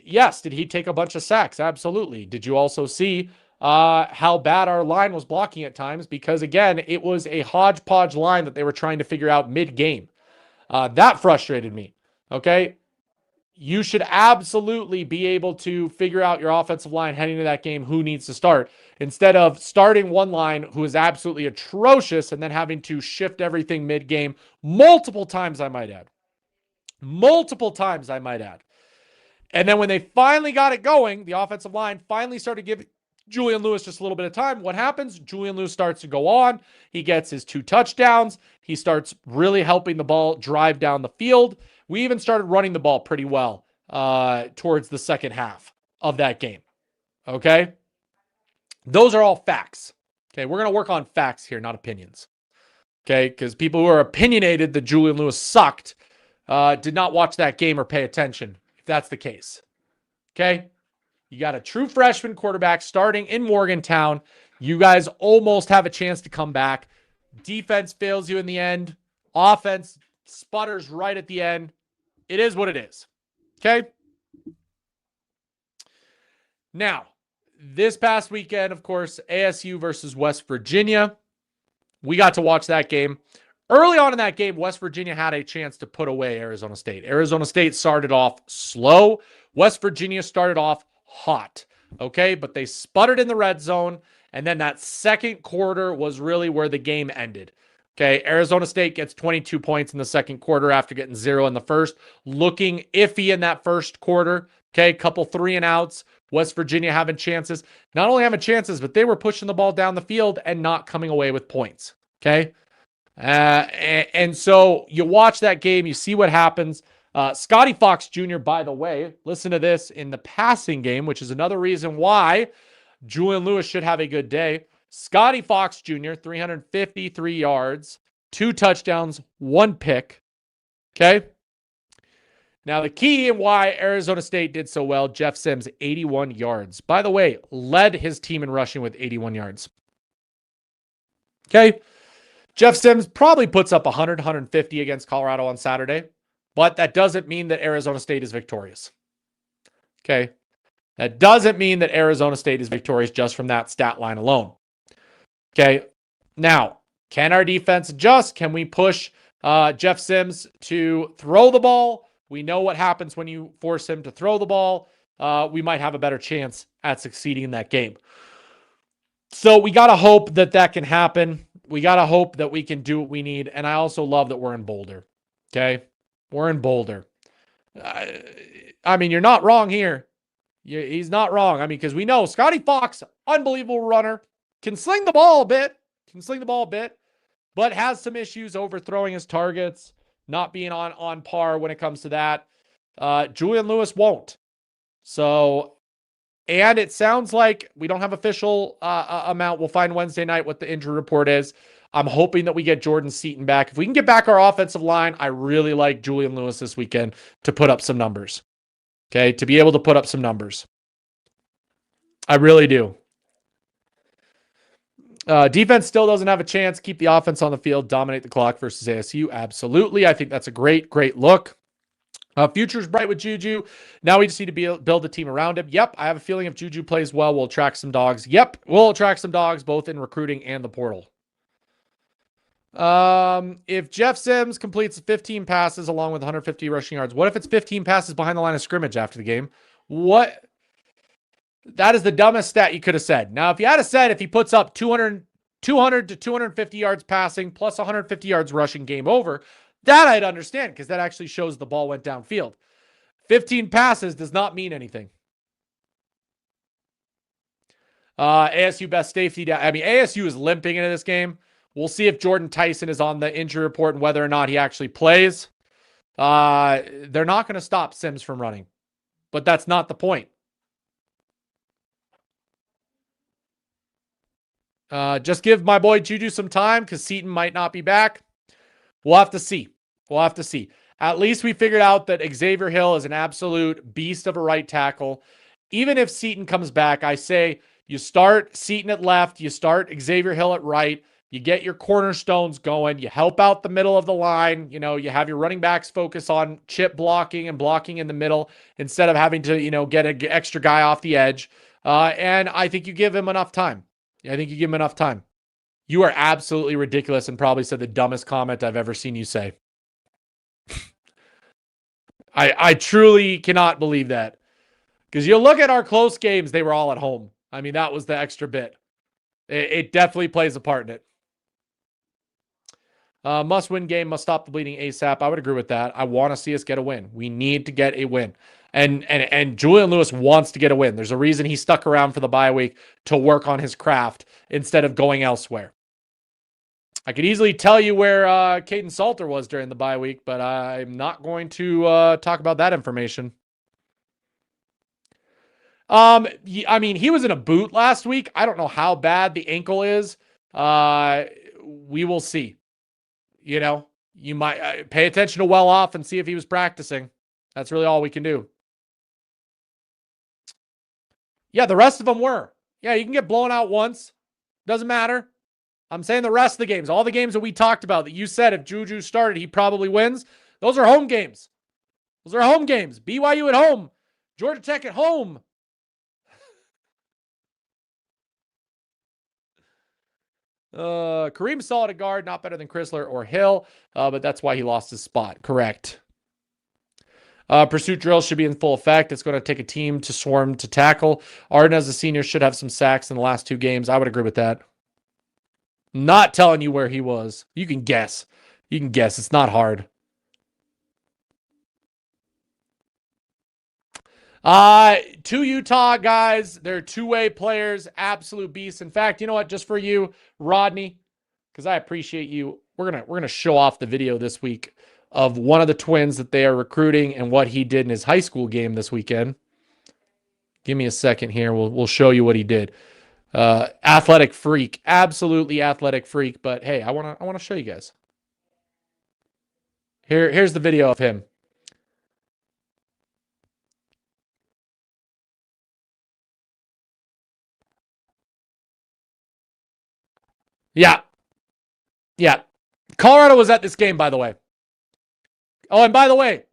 Yes, did he take a bunch of sacks? Absolutely. Did you also see how bad our line was blocking at times, because again, it was a hodgepodge line that they were trying to figure out mid-game. That frustrated me. Okay. You should absolutely be able to figure out your offensive line heading to that game, who needs to start, instead of starting one line who is absolutely atrocious and then having to shift everything mid-game multiple times, I might add. Multiple times, I might add. And then when they finally got it going, the offensive line finally started giving Julian Lewis just a little bit of time. What happens? Julian Lewis starts to go on. He gets his 2 touchdowns. He starts really helping the ball drive down the field. We even started running the ball pretty well towards the second half of that game. Okay? Those are all facts. Okay, we're going to work on facts here, not opinions. Okay, because people who are opinionated that Julian Lewis sucked did not watch that game or pay attention, if that's the case. Okay? You got a true freshman quarterback starting in Morgantown. You guys almost have a chance to come back. Defense fails you in the end. Offense sputters right at the end. It is what it is. Okay? Now, this past weekend, of course, ASU versus West Virginia. We got to watch that game. Early on in that game, West Virginia had a chance to put away Arizona State. Arizona State started off slow. West Virginia started off hot. Okay, but they sputtered in the red zone. And then that second quarter was really where the game ended. Okay, Arizona State gets 22 points in the second quarter after getting 0 in the first. Looking iffy in that first quarter. Okay, couple 3-and-outs. West Virginia having chances. Not only having chances, but they were pushing the ball down the field and not coming away with points. Okay, and so you watch that game, you see what happens. Scotty Fox Jr., by the way, listen to this, in the passing game, which is another reason why Julian Lewis should have a good day. Scotty Fox Jr., 353 yards, 2 touchdowns, 1 pick. Okay. Now, the key in why Arizona State did so well, Jeff Sims, 81 yards. By the way, led his team in rushing with 81 yards. Okay. Jeff Sims probably puts up 100, 150 against Colorado on Saturday, but that doesn't mean that Arizona State is victorious. Okay. That doesn't mean that Arizona State is victorious just from that stat line alone. Okay. Now, can our defense adjust? Can we push Jeff Sims to throw the ball? We know what happens when you force him to throw the ball. We might have a better chance at succeeding in that game. So we got to hope that that can happen. We got to hope that we can do what we need. And I also love that we're in Boulder. Okay. We're in Boulder. I mean, you're not wrong here. He's not wrong. I mean, because we know Scotty Fox, unbelievable runner, can sling the ball a bit, but has some issues overthrowing his targets, not being on par when it comes to that. Julian Lewis won't. So, and it sounds like we don't have official amount. We'll find Wednesday night what the injury report is. I'm hoping that we get Jordan Seaton back. If we can get back our offensive line, I really like Julian Lewis this weekend to put up some numbers. Okay, to be able to put up some numbers. I really do. Defense still doesn't have a chance. Keep the offense on the field, dominate the clock versus ASU. Absolutely. I think that's a great look. Future's bright with Juju. Now we just need to build a team around him. Yep, I have a feeling if Juju plays well, we'll attract some dogs. Yep, we'll attract some dogs both in recruiting and the portal. If Jeff Sims completes 15 passes along with 150 rushing yards, what if it's 15 passes behind the line of scrimmage after the game? What? That is the dumbest stat you could have said. Now, if you had said if he puts up 200 to 250 yards passing plus 150 yards rushing, game over, that I'd understand because that actually shows the ball went downfield. 15 passes does not mean anything. ASU best safety. I mean, ASU is limping into this game. We'll see if Jordan Tyson is on the injury report and whether or not he actually plays. They're not going to stop Sims from running, but that's not the point. Just give my boy Juju some time because Seaton might not be back. We'll have to see. At least we figured out that Xavier Hill is an absolute beast of a right tackle. Even if Seaton comes back, I say you start Seaton at left, you start Xavier Hill at right, you get your cornerstones going, you help out the middle of the line, you have your running backs focus on chip blocking and blocking in the middle instead of having to, get an extra guy off the edge. And I think you give him enough time. I think you give him enough time. You are absolutely ridiculous and probably said the dumbest comment I've ever seen you say. I truly cannot believe that. Because you look at our close games, they were all at home. I mean, that was the extra bit. It definitely plays a part in it. Must win game, must stop the bleeding ASAP. I would agree with that. I want to see us get a win. We need to get a win. And Julian Lewis wants to get a win. There's a reason he stuck around for the bye week to work on his craft instead of going elsewhere. I could easily tell you where Caden Salter was during the bye week, but I'm not going to talk about that information. I mean, he was in a boot last week. I don't know how bad the ankle is. We will see. You know, you might pay attention to well off and see if he was practicing. That's really all we can do. Yeah, the rest of them were. Yeah, you can get blown out once. Doesn't matter. I'm saying the rest of the games, all the games that we talked about that you said if Juju started, he probably wins. Those are home games. Those are home games. BYU at home. Georgia Tech at home. Kareem solid at guard, not better than Chrysler or Hill, but that's why he lost his spot. Correct. Pursuit drills should be in full effect. It's going to take a team to swarm to tackle. Arden, as a senior, should have some sacks in the last 2 games. I would agree with that. Not telling you where he was. You can guess. You can guess. It's not hard. Two Utah guys. They're two-way players. Absolute beasts. In fact, you know what? Just for you, Rodney, because I appreciate you, we're gonna show off the video this week of one of the twins that they are recruiting and what he did in his high school game this weekend. Give me a second here. We'll show you what he did. Athletic freak, absolutely athletic freak. But hey, I wanna show you guys. Here's the video of him. Yeah. Colorado was at this game, by the way. Oh, and by the way,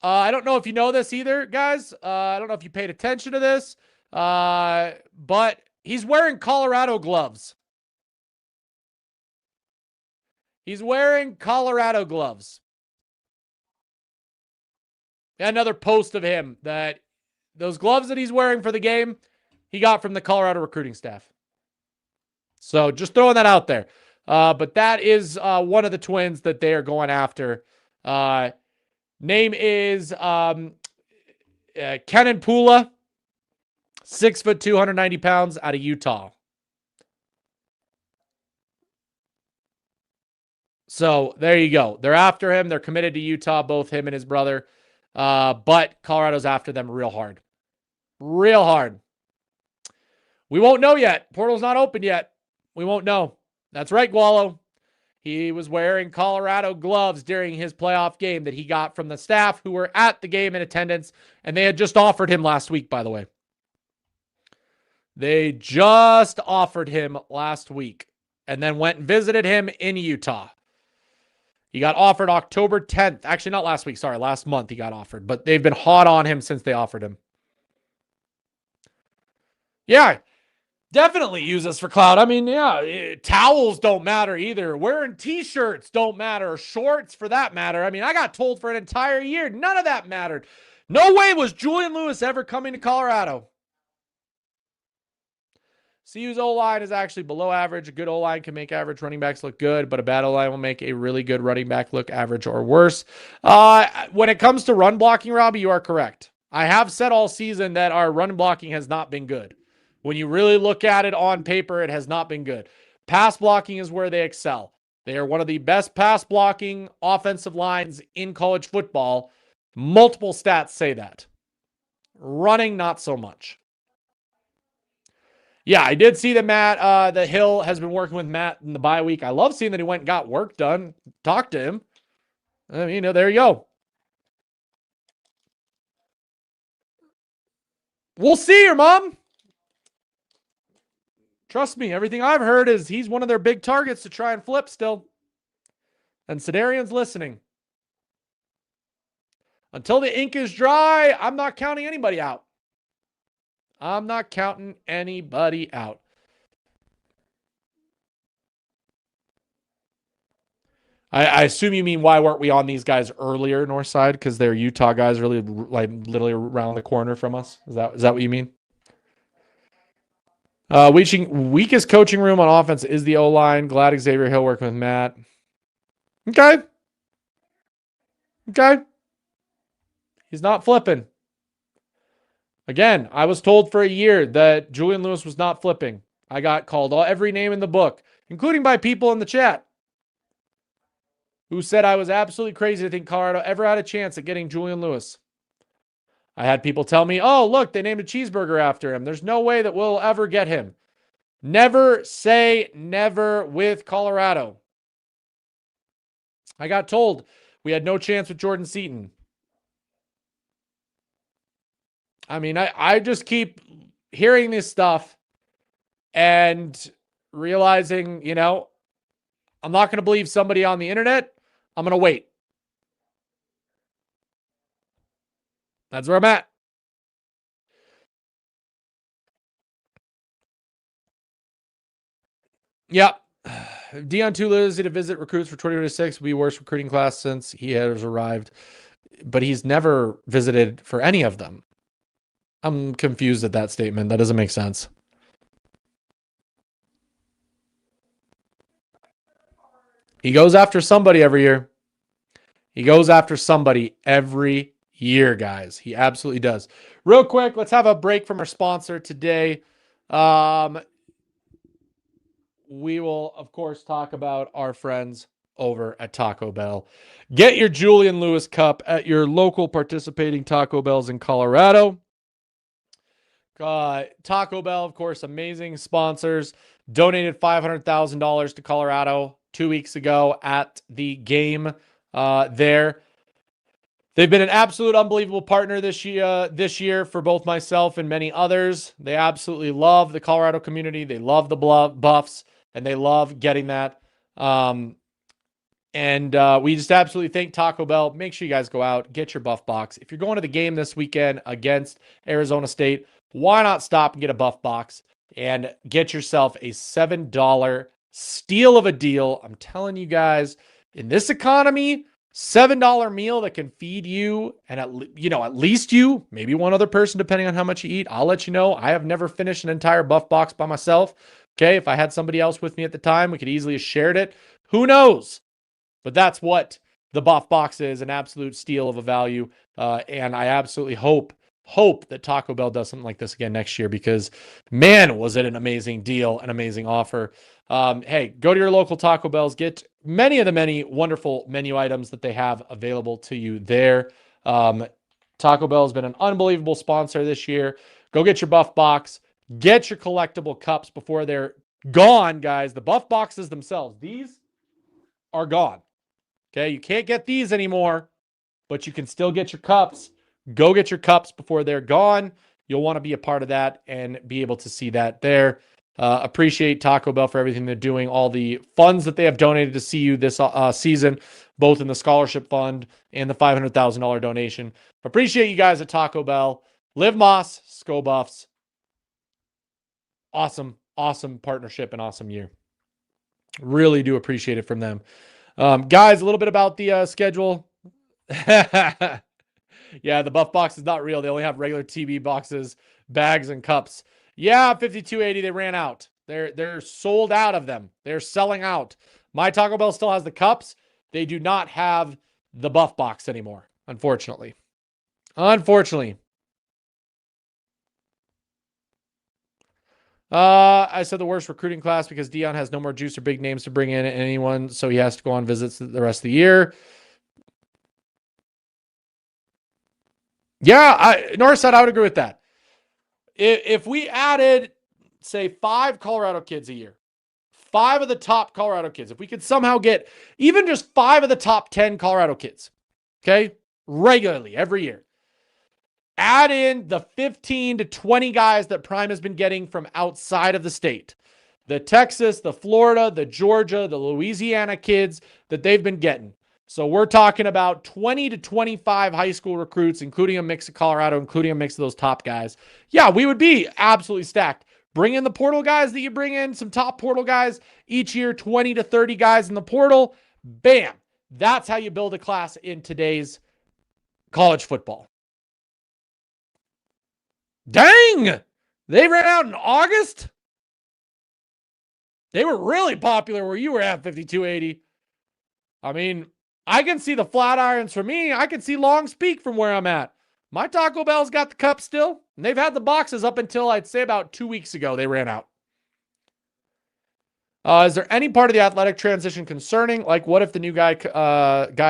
I don't know if you know this either, guys. I don't know if you paid attention to this, but he's wearing Colorado gloves. He's wearing Colorado gloves. Another post of him that those gloves that he's wearing for the game, he got from the Colorado recruiting staff. So just throwing that out there. But that is one of the twins that they are going after. Name is Kenan Pula, 6 foot, 290 pounds, out of Utah. So there you go. They're after him. They're committed to Utah, both him and his brother. But Colorado's after them real hard. Real hard. We won't know yet. Portal's not open yet. We won't know. That's right, Gualo. He was wearing Colorado gloves during his playoff game that he got from the staff who were at the game in attendance, and they had just offered him last week, by the way. They just offered him last week and then went and visited him in Utah. He got offered October 10th. Actually, not last week. Sorry, last month he got offered, but they've been hot on him since they offered him. Yeah, definitely use us for clout. I mean, yeah, towels don't matter either. Wearing t-shirts don't matter. Shorts, for that matter. I mean, I got told for an entire year, none of that mattered. No way was Julian Lewis ever coming to Colorado. CU's O-line is actually below average. A good O-line can make average running backs look good, but a bad O-line will make a really good running back look average or worse. When it comes to run blocking, Robbie, you are correct. I have said all season that our run blocking has not been good. When you really look at it on paper, it has not been good. Pass blocking is where they excel. They are one of the best pass blocking offensive lines in college football. Multiple stats say that. Running, not so much. Yeah, I did see that Matt, that Hill has been working with Matt in the bye week. I love seeing that he went and got work done. Talked to him. I mean, there you go. We'll see your mom. Trust me, everything I've heard is he's one of their big targets to try and flip still. And Sedarian's listening. Until the ink is dry, I'm not counting anybody out. I'm not counting anybody out. I assume you mean why weren't we on these guys earlier, Northside? Because they're Utah guys, really like literally around the corner from us. Is that what you mean? Weakest coaching room on offense is the O-line. Glad Xavier Hill working with Matt. Okay. He's not flipping. Again, I was told for a year that Julian Lewis was not flipping. I got called every name in the book, including by people in the chat, who said I was absolutely crazy to think Colorado ever had a chance at getting Julian Lewis. I had people tell me, oh, look, they named a cheeseburger after him. There's no way that we'll ever get him. Never say never with Colorado. I got told we had no chance with Jordan Seaton. I mean, I just keep hearing this stuff and realizing, you know, I'm not going to believe somebody on the internet. I'm going to wait. That's where I'm at. Yep. Dion Tula is to visit recruits for 2026 will be worst recruiting class since he has arrived, but he's never visited for any of them. I'm confused at that statement. That doesn't make sense. He goes after somebody every year. He goes after somebody every year, guys. He absolutely does. Real quick, let's have a break from our sponsor today. We will, of course, talk about our friends over at Taco Bell. Get your Julian Lewis Cup at your local participating Taco Bells in Colorado. Taco Bell, of course, amazing sponsors. Donated $500,000 to Colorado 2 weeks ago at the game there. They've been an absolute unbelievable partner this year for both myself and many others. They absolutely love the Colorado community. They love the Buffs, and they love getting that. We just absolutely thank Taco Bell. Make sure you guys go out, get your Buff Box. If you're going to the game this weekend against Arizona State, why not stop and get a Buff Box and get yourself a $7 steal of a deal? I'm telling you guys, in this economy, $7 meal that can feed you and at least you, maybe one other person, depending on how much you eat. I'll let you know. I have never finished an entire Buff Box by myself. Okay, if I had somebody else with me at the time, we could easily have shared it. Who knows? But that's what the Buff Box is, an absolute steal of a value. And I absolutely hope that Taco Bell does something like this again next year, because, man, was it an amazing deal, an amazing offer. Hey, go to your local Taco Bells, get many of the many wonderful menu items that they have available to you there. Taco Bell has been an unbelievable sponsor this year. Go get your Buff Box. Get your collectible cups before they're gone, guys. The Buff Boxes themselves, these are gone. Okay, you can't get these anymore, but you can still get your cups. Go get your cups before they're gone. You'll want to be a part of that and be able to see that there. Appreciate Taco Bell for everything they're doing, all the funds that they have donated to CU this season, both in the scholarship fund and the $500,000 donation. Appreciate you guys at Taco Bell. Liv Moss, Sko Buffs. Awesome partnership and awesome year. Really do appreciate it from them. Guys, a little bit about the schedule. Yeah, the Buff Box is not real. They only have regular TV boxes, bags, and cups. Yeah, 5280, they ran out. They're sold out of them. They're selling out. My Taco Bell still has the cups. They do not have the Buff Box anymore, unfortunately. I said the worst recruiting class because Dion has no more juice or big names to bring in anyone, so he has to go on visits the rest of the year. Yeah, Northside, I would agree with that. If we added, say, 5 Colorado kids a year, 5 of the top Colorado kids, if we could somehow get even just 5 of the top 10 Colorado kids, okay, regularly every year, add in the 15 to 20 guys that Prime has been getting from outside of the state, the Texas, the Florida, the Georgia, the Louisiana kids that they've been getting. So we're talking about 20 to 25 high school recruits, including a mix of Colorado, including a mix of those top guys. Yeah, we would be absolutely stacked. Bring in the portal guys that you bring in, some top portal guys each year, 20 to 30 guys in the portal. Bam. That's how you build a class in today's college football. Dang! They ran out in August? They were really popular where you were at 5280. I mean, I can see the flat irons for me. I can see Long's Peak from where I'm at. My Taco Bell's got the cup still, and they've had the boxes up until I'd say about 2 weeks ago. They ran out. Is there any part of the athletic transition concerning? Like, what if the new guy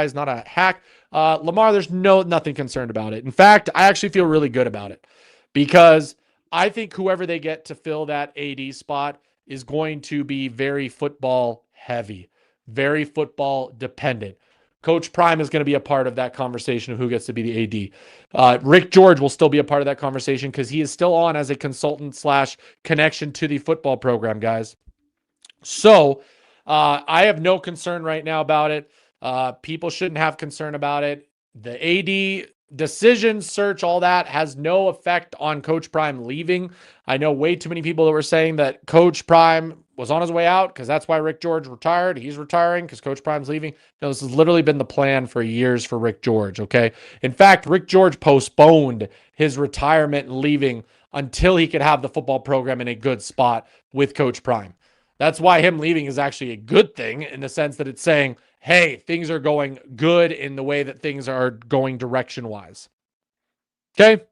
is not a hack? Lamar, there's nothing concerned about it. In fact, I actually feel really good about it because I think whoever they get to fill that AD spot is going to be very football heavy, very football dependent. Coach Prime is going to be a part of that conversation of who gets to be the AD. Rick George will still be a part of that conversation because he is still on as a consultant / connection to the football program, guys. So I have no concern right now about it. People shouldn't have concern about it. The AD decision, search, all that has no effect on Coach Prime leaving. I know way too many people that were saying that Coach Prime was on his way out because that's why Rick George retired. He's retiring because Coach Prime's leaving. No, this has literally been the plan for years for Rick George, okay? In fact, Rick George postponed his retirement and leaving until he could have the football program in a good spot with Coach Prime. That's why him leaving is actually a good thing in the sense that it's saying, hey, things are going good in the way that things are going direction-wise. Okay?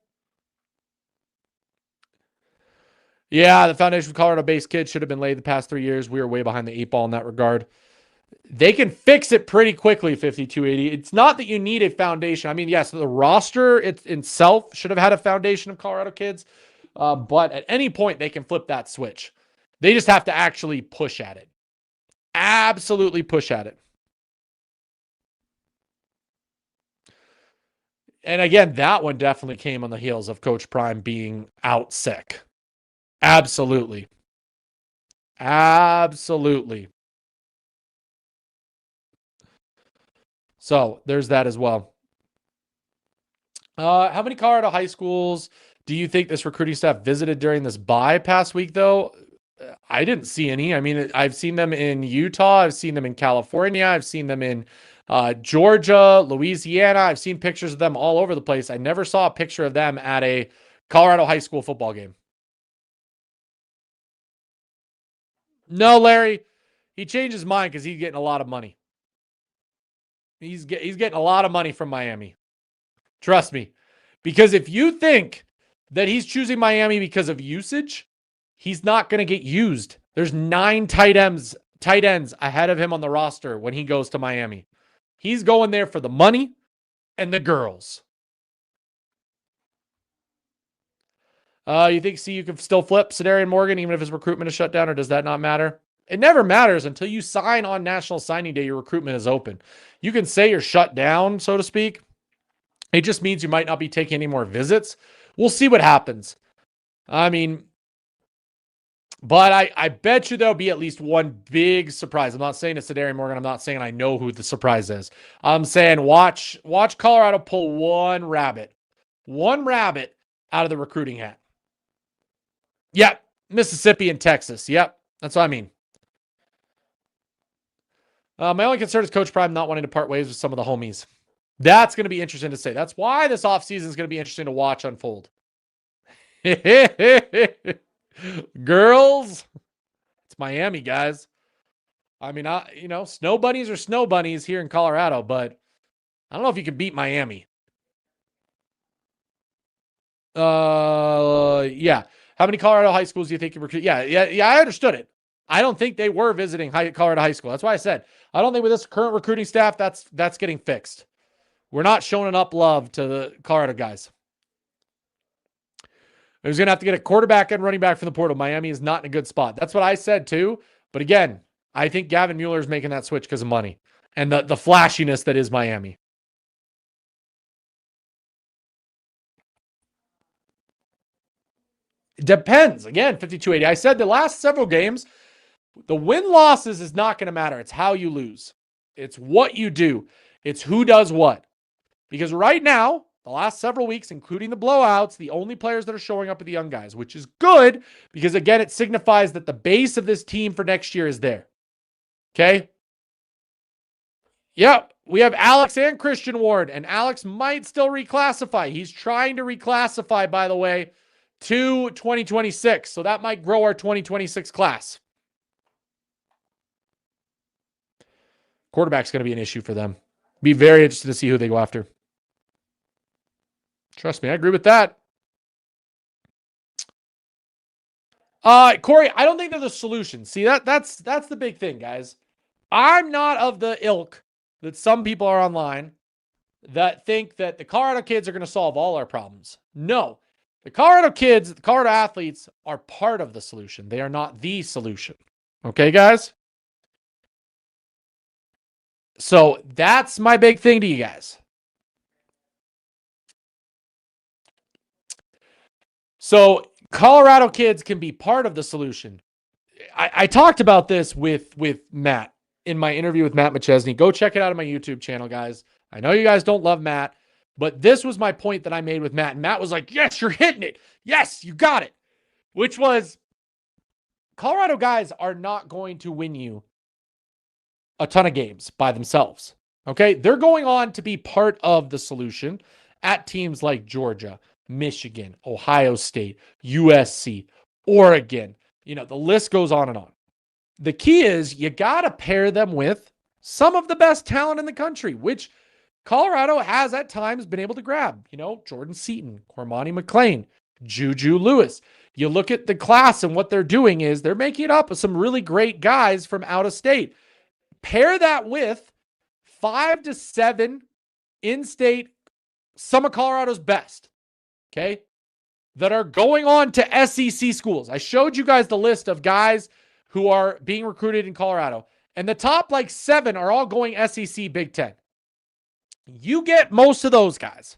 Yeah, the foundation of Colorado-based kids should have been laid the past 3 years. We were way behind the 8 ball in that regard. They can fix it pretty quickly, 5280. It's not that you need a foundation. I mean, yes, the roster itself should have had a foundation of Colorado kids, but at any point they can flip that switch. They just have to actually push at it. Absolutely push at it. And again, that one definitely came on the heels of Coach Prime being out sick. Absolutely. Absolutely. So there's that as well. How many Colorado high schools do you think this recruiting staff visited during this bye past week, though? I didn't see any. I mean, I've seen them in Utah. I've seen them in California. I've seen them in Georgia, Louisiana. I've seen pictures of them all over the place. I never saw a picture of them at a Colorado high school football game. No, Larry, he changed his mind because he's getting a lot of money. He's getting a lot of money from Miami. Trust me. Because if you think that he's choosing Miami because of usage, he's not going to get used. There's 9 tight ends ahead of him on the roster when he goes to Miami. He's going there for the money and the girls. You think CU can still flip Sedarian Morgan even if his recruitment is shut down, or does that not matter? It never matters until you sign on National Signing Day. Your recruitment is open. You can say you're shut down, so to speak. It just means you might not be taking any more visits. We'll see what happens. I mean, but I bet you there'll be at least one big surprise. I'm not saying it's Sedarian Morgan. I'm not saying I know who the surprise is. I'm saying watch Colorado pull one rabbit out of the recruiting hat. Yep, Mississippi and Texas. Yep, that's what I mean. My only concern is Coach Prime not wanting to part ways with some of the homies. That's going to be interesting to say. That's why this offseason is going to be interesting to watch unfold. Girls, it's Miami, guys. I mean, snow bunnies are snow bunnies here in Colorado, but I don't know if you can beat Miami. Yeah. How many Colorado high schools do you think you recruit? Yeah, I understood it. I don't think they were visiting Colorado high school. That's why I said, I don't think with this current recruiting staff, that's getting fixed. We're not showing up love to the Colorado guys. There's going to have to get a quarterback and running back from the portal. Miami is not in a good spot. That's what I said too. But again, I think Gavin Mueller is making that switch because of money and the flashiness that is Miami. It depends. Again, 5280. I said the last several games, the win-losses is not going to matter. It's how you lose. It's what you do. It's who does what. Because right now, the last several weeks, including the blowouts, the only players that are showing up are the young guys, which is good because, again, it signifies that the base of this team for next year is there. Okay? Yep. We have Alex and Christian Ward, and Alex might still reclassify. He's trying to reclassify, by the way, to 2026. So that might grow our 2026 class. Quarterback's going to be an issue for them. Be very interested to see who they go after. Trust me, I agree with that. Corey, I don't think they're the solution. See, that's the big thing, guys. I'm not of the ilk that some people are online that think that the Colorado kids are going to solve all our problems. No. The Colorado kids, the Colorado athletes are part of the solution. They are not the solution. Okay, guys? So that's my big thing to you guys. So Colorado kids can be part of the solution. I talked about this with Matt in my interview with Matt McChesney. Go check it out on my YouTube channel, guys. I know you guys don't love Matt, but this was my point that I made with Matt. And Matt was like, yes, you're hitting it. Yes, you got it. Which was, Colorado guys are not going to win you a ton of games by themselves. Okay? They're going on to be part of the solution at teams like Georgia, Michigan, Ohio State, USC, Oregon. You know, the list goes on and on. The key is you got to pair them with some of the best talent in the country, which Colorado has at times been able to grab. You know, Jordan Seaton, Cormani McLean, Juju Lewis. You look at the class and what they're doing is they're making it up with some really great guys from out of state. Pair that with 5 to 7 in-state, some of Colorado's best, okay, that are going on to SEC schools. I showed you guys the list of guys who are being recruited in Colorado, and the top 7 are all going SEC Big Ten. You get most of those guys,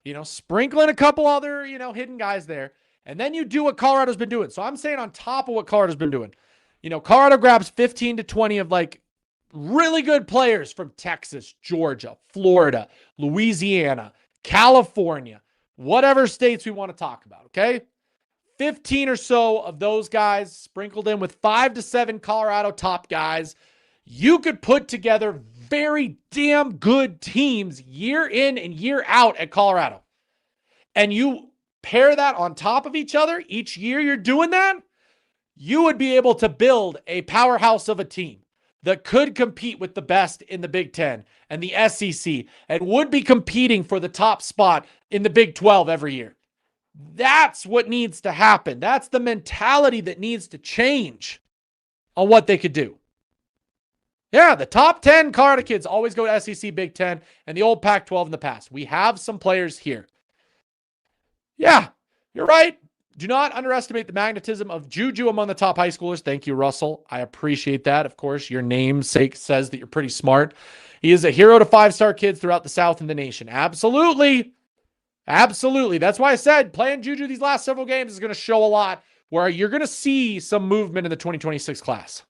you know, sprinkling a couple other, you know, hidden guys there, and then you do what Colorado's been doing. So I'm saying on top of what Colorado's been doing, you know, Colorado grabs 15 to 20 of really good players from Texas, Georgia, Florida, Louisiana, California, whatever states we want to talk about, okay? 15 or so of those guys sprinkled in with 5 to 7 Colorado top guys. You could put together very damn good teams year in and year out at Colorado. And you pair that on top of each other each year you're doing that, you would be able to build a powerhouse of a team that could compete with the best in the Big Ten and the SEC and would be competing for the top spot in the Big 12 every year. That's what needs to happen. That's the mentality that needs to change on what they could do. Yeah, the top 10 Colorado kids always go to SEC, Big Ten, and the old Pac-12 in the past. We have some players here. Yeah, you're right. Do not underestimate the magnetism of Juju among the top high schoolers. Thank you, Russell. I appreciate that. Of course, your namesake says that you're pretty smart. He is a hero to 5-star kids throughout the South and the nation. Absolutely. Absolutely. That's why I said playing Juju these last several games is going to show a lot where you're going to see some movement in the 2026 class.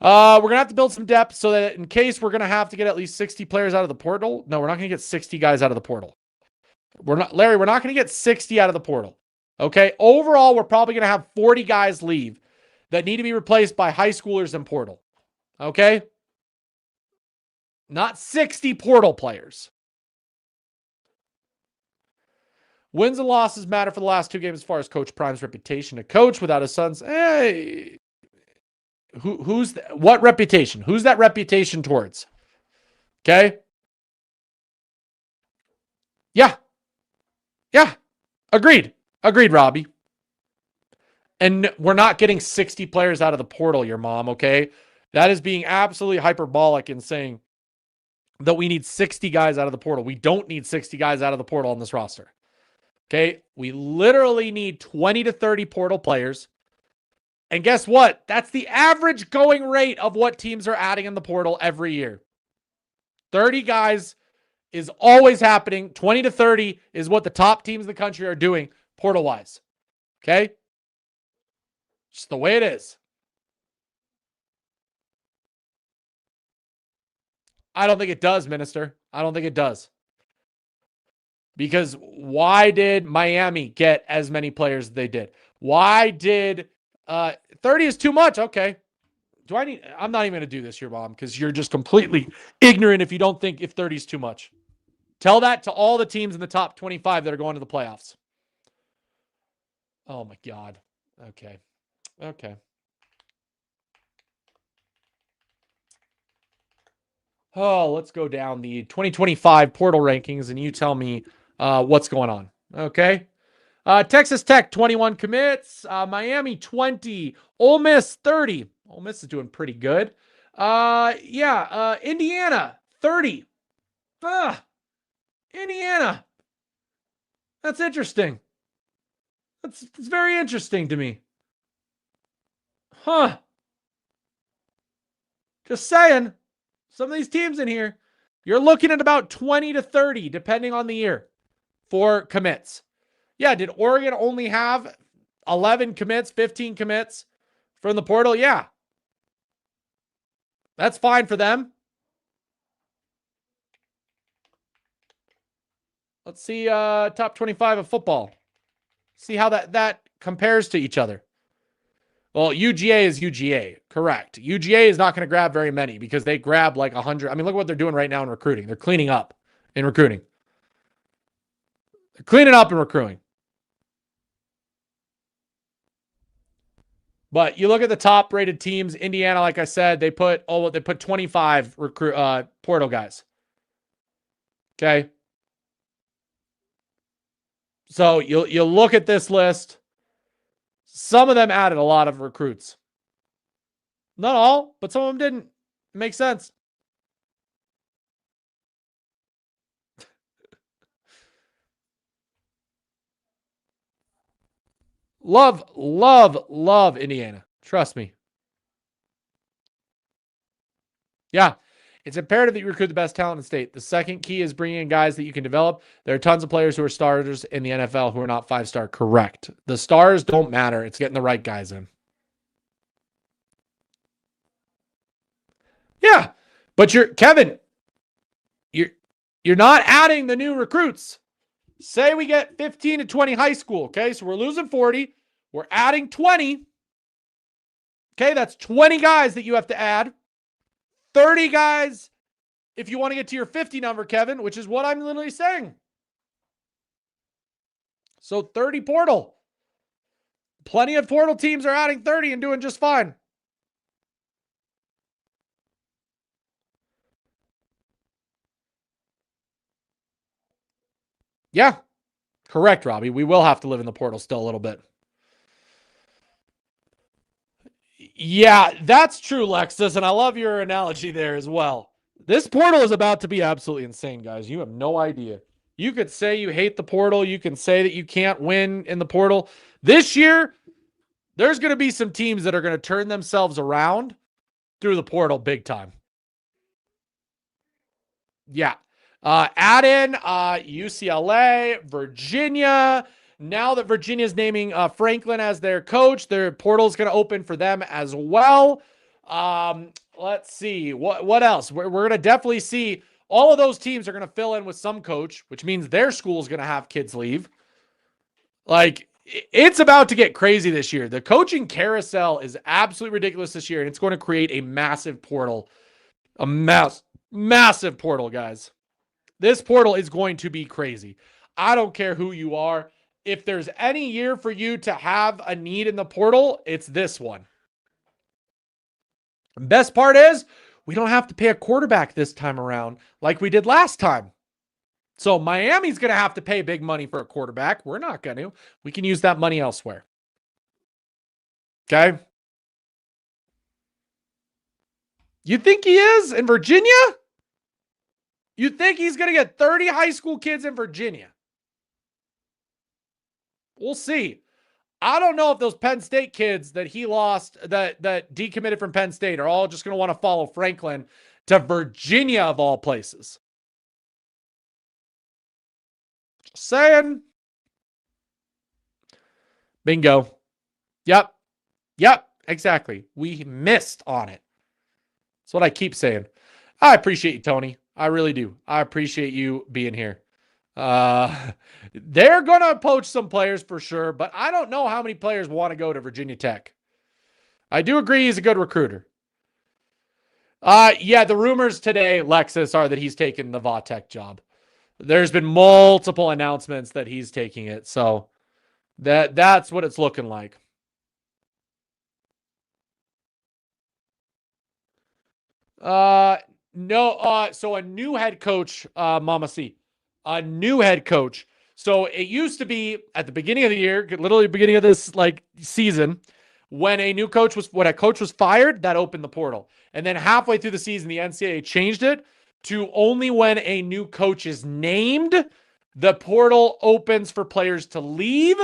We're going to have to build some depth so that in case we're going to have to get at least 60 players out of the portal. No, we're not going to get 60 guys out of the portal. We're not going to get 60 out of the portal. Okay. Overall, we're probably going to have 40 guys leave that need to be replaced by high schoolers and portal. Okay. Not 60 portal players. Wins and losses matter for the last 2 games as far as Coach Prime's reputation. A coach without his sons. Hey, what reputation? Who's that reputation towards? Okay. Yeah. Agreed, Robbie. And we're not getting 60 players out of the portal, your mom, okay? That is being absolutely hyperbolic in saying that we need 60 guys out of the portal. We don't need 60 guys out of the portal on this roster. Okay? We literally need 20 to 30 portal players. And guess what? That's the average going rate of what teams are adding in the portal every year. 30 guys is always happening. 20 to 30 is what the top teams in the country are doing portal-wise. Okay? Just the way it is. I don't think it does, Minister. I don't think it does. Because why did Miami get as many players as they did? Why did 30 is too much? Okay. I'm not even going to do this here, Mom, because you're just completely ignorant if you don't think if 30 is too much. Tell that to all the teams in the top 25 that are going to the playoffs. Oh, my God. Okay. Oh, let's go down the 2025 portal rankings, and you tell me what's going on. Okay. Texas Tech, 21 commits. Miami, 20. Ole Miss, 30. Ole Miss is doing pretty good. Indiana, 30. Indiana. That's interesting. It's very interesting to me. Huh. Just saying. Some of these teams in here, you're looking at about 20 to 30, depending on the year, for commits. Yeah, did Oregon only have 11 commits, 15 commits from the portal? Yeah. That's fine for them. Let's see top 25 of football. See how that compares to each other. Well, UGA is UGA, correct. UGA is not going to grab very many because they grab like 100. I mean, look at what they're doing right now in recruiting. They're cleaning up in recruiting. They're cleaning up in recruiting. But you look at the top rated teams, Indiana, like I said, they put 25 portal guys. Okay. So you look at this list. Some of them added a lot of recruits. Not all, but some of them didn't. It makes sense. Love Indiana. Trust me. Yeah. It's imperative that you recruit the best talent in the state. The second key is bringing in guys that you can develop. There are tons of players who are starters in the NFL who are not 5-star. Correct. The stars don't matter. It's getting the right guys in. Yeah. But Kevin, you're not adding the new recruits. Say we get 15 to 20 high school. Okay. So we're losing 40. We're adding 20. Okay. That's 20 guys that you have to add. 30 guys if you want to get to your 50 number, Kevin, which is what I'm literally saying. So 30 portal. Plenty of portal teams are adding 30 and doing just fine. Yeah, correct, Robbie. We will have to live in the portal still a little bit. Yeah, that's true, Lexus, and I love your analogy there as well. This portal is about to be absolutely insane, guys. You have no idea. You could say you hate the portal. You can say that you can't win in the portal. This year, there's going to be some teams that are going to turn themselves around through the portal big time. Yeah. Add in UCLA, Virginia. Now that Virginia's naming Franklin as their coach, their portal is going to open for them as well. Let's see. What else? We're going to definitely see all of those teams are going to fill in with some coach, which means their school is going to have kids leave. Like, it's about to get crazy this year. The coaching carousel is absolutely ridiculous this year, and it's going to create a massive portal. A massive portal, guys. This portal is going to be crazy. I don't care who you are. If there's any year for you to have a need in the portal, it's this one. The best part is we don't have to pay a quarterback this time around like we did last time. So Miami's going to have to pay big money for a quarterback. We're not going to. We can use that money elsewhere. Okay? You think he is in Virginia? You think he's going to get 30 high school kids in Virginia? We'll see. I don't know if those Penn State kids that he lost, that decommitted from Penn State, are all just going to want to follow Franklin to Virginia of all places. Just saying. Bingo. Yep. Exactly. We missed on it. That's what I keep saying. I appreciate you, Tony. I really do. I appreciate you being here. They're going to poach some players for sure, but I don't know how many players want to go to Virginia Tech. I do agree he's a good recruiter. Yeah, the rumors today, Lexus, are that he's taking the Vautech job. There's been multiple announcements that he's taking it, so that's what it's looking like. No, so a new head coach, Mama C, a new head coach. So it used to be at the beginning of the year, literally beginning of this like season, when a coach was fired, that opened the portal. And then halfway through the season, the NCAA changed it to only when a new coach is named, the portal opens for players to leave.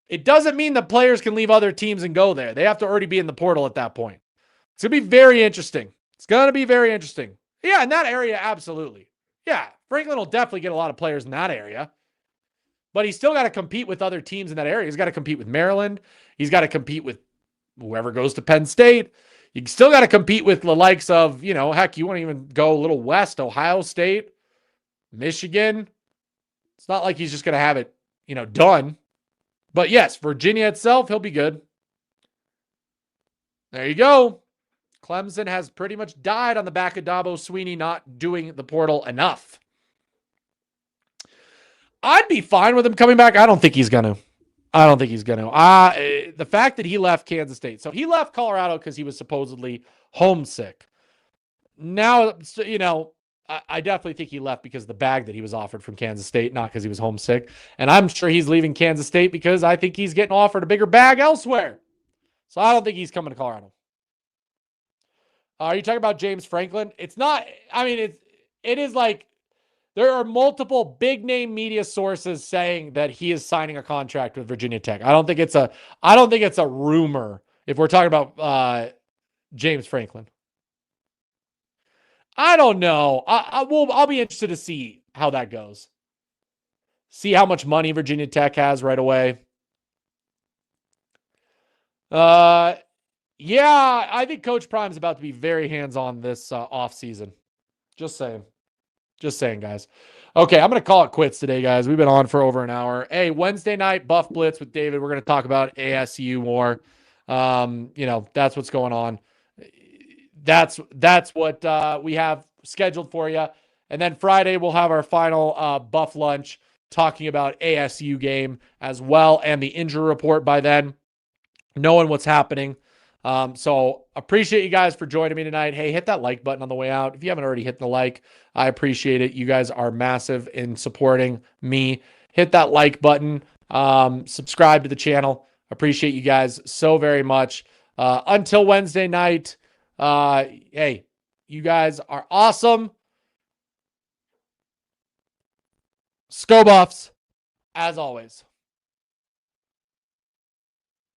It doesn't mean that players can leave other teams and go there. They have to already be in the portal at that point. It's going to be very interesting. It's going to be very interesting. Yeah, in that area, absolutely. Yeah, Franklin will definitely get a lot of players in that area. But he's still got to compete with other teams in that area. He's got to compete with Maryland. He's got to compete with whoever goes to Penn State. You still got to compete with the likes of, heck, you want to even go a little west, Ohio State, Michigan. It's not like he's just going to have it, done. But yes, Virginia itself, he'll be good. There you go. Clemson has pretty much died on the back of Dabo Swinney not doing the portal enough. I'd be fine with him coming back. I don't think he's going to. The fact that he left Kansas State. So he left Colorado because he was supposedly homesick. Now, I definitely think he left because of the bag that he was offered from Kansas State, not because he was homesick. And I'm sure he's leaving Kansas State because I think he's getting offered a bigger bag elsewhere. So I don't think he's coming to Colorado. Are you talking about James Franklin? It's not, it is like there are multiple big name media sources saying that he is signing a contract with Virginia Tech. I don't think it's a rumor if we're talking about James Franklin. I don't know. I'll be interested to see how that goes. See how much money Virginia Tech has right away. Yeah, I think Coach Prime's about to be very hands-on this offseason. Just saying, guys. Okay, I'm going to call it quits today, guys. We've been on for over an hour. Hey, Wednesday night, Buff Blitz with David. We're going to talk about ASU more. That's what's going on. That's what we have scheduled for you. And then Friday, we'll have our final Buff lunch talking about ASU game as well and the injury report by then, knowing what's happening. So appreciate you guys for joining me tonight. Hey, hit that like button on the way out. If you haven't already hit the like, I appreciate it. You guys are massive in supporting me. Hit that like button. Subscribe to the channel. Appreciate you guys so very much. Until Wednesday night, hey, you guys are awesome. Sco Buffs, as always.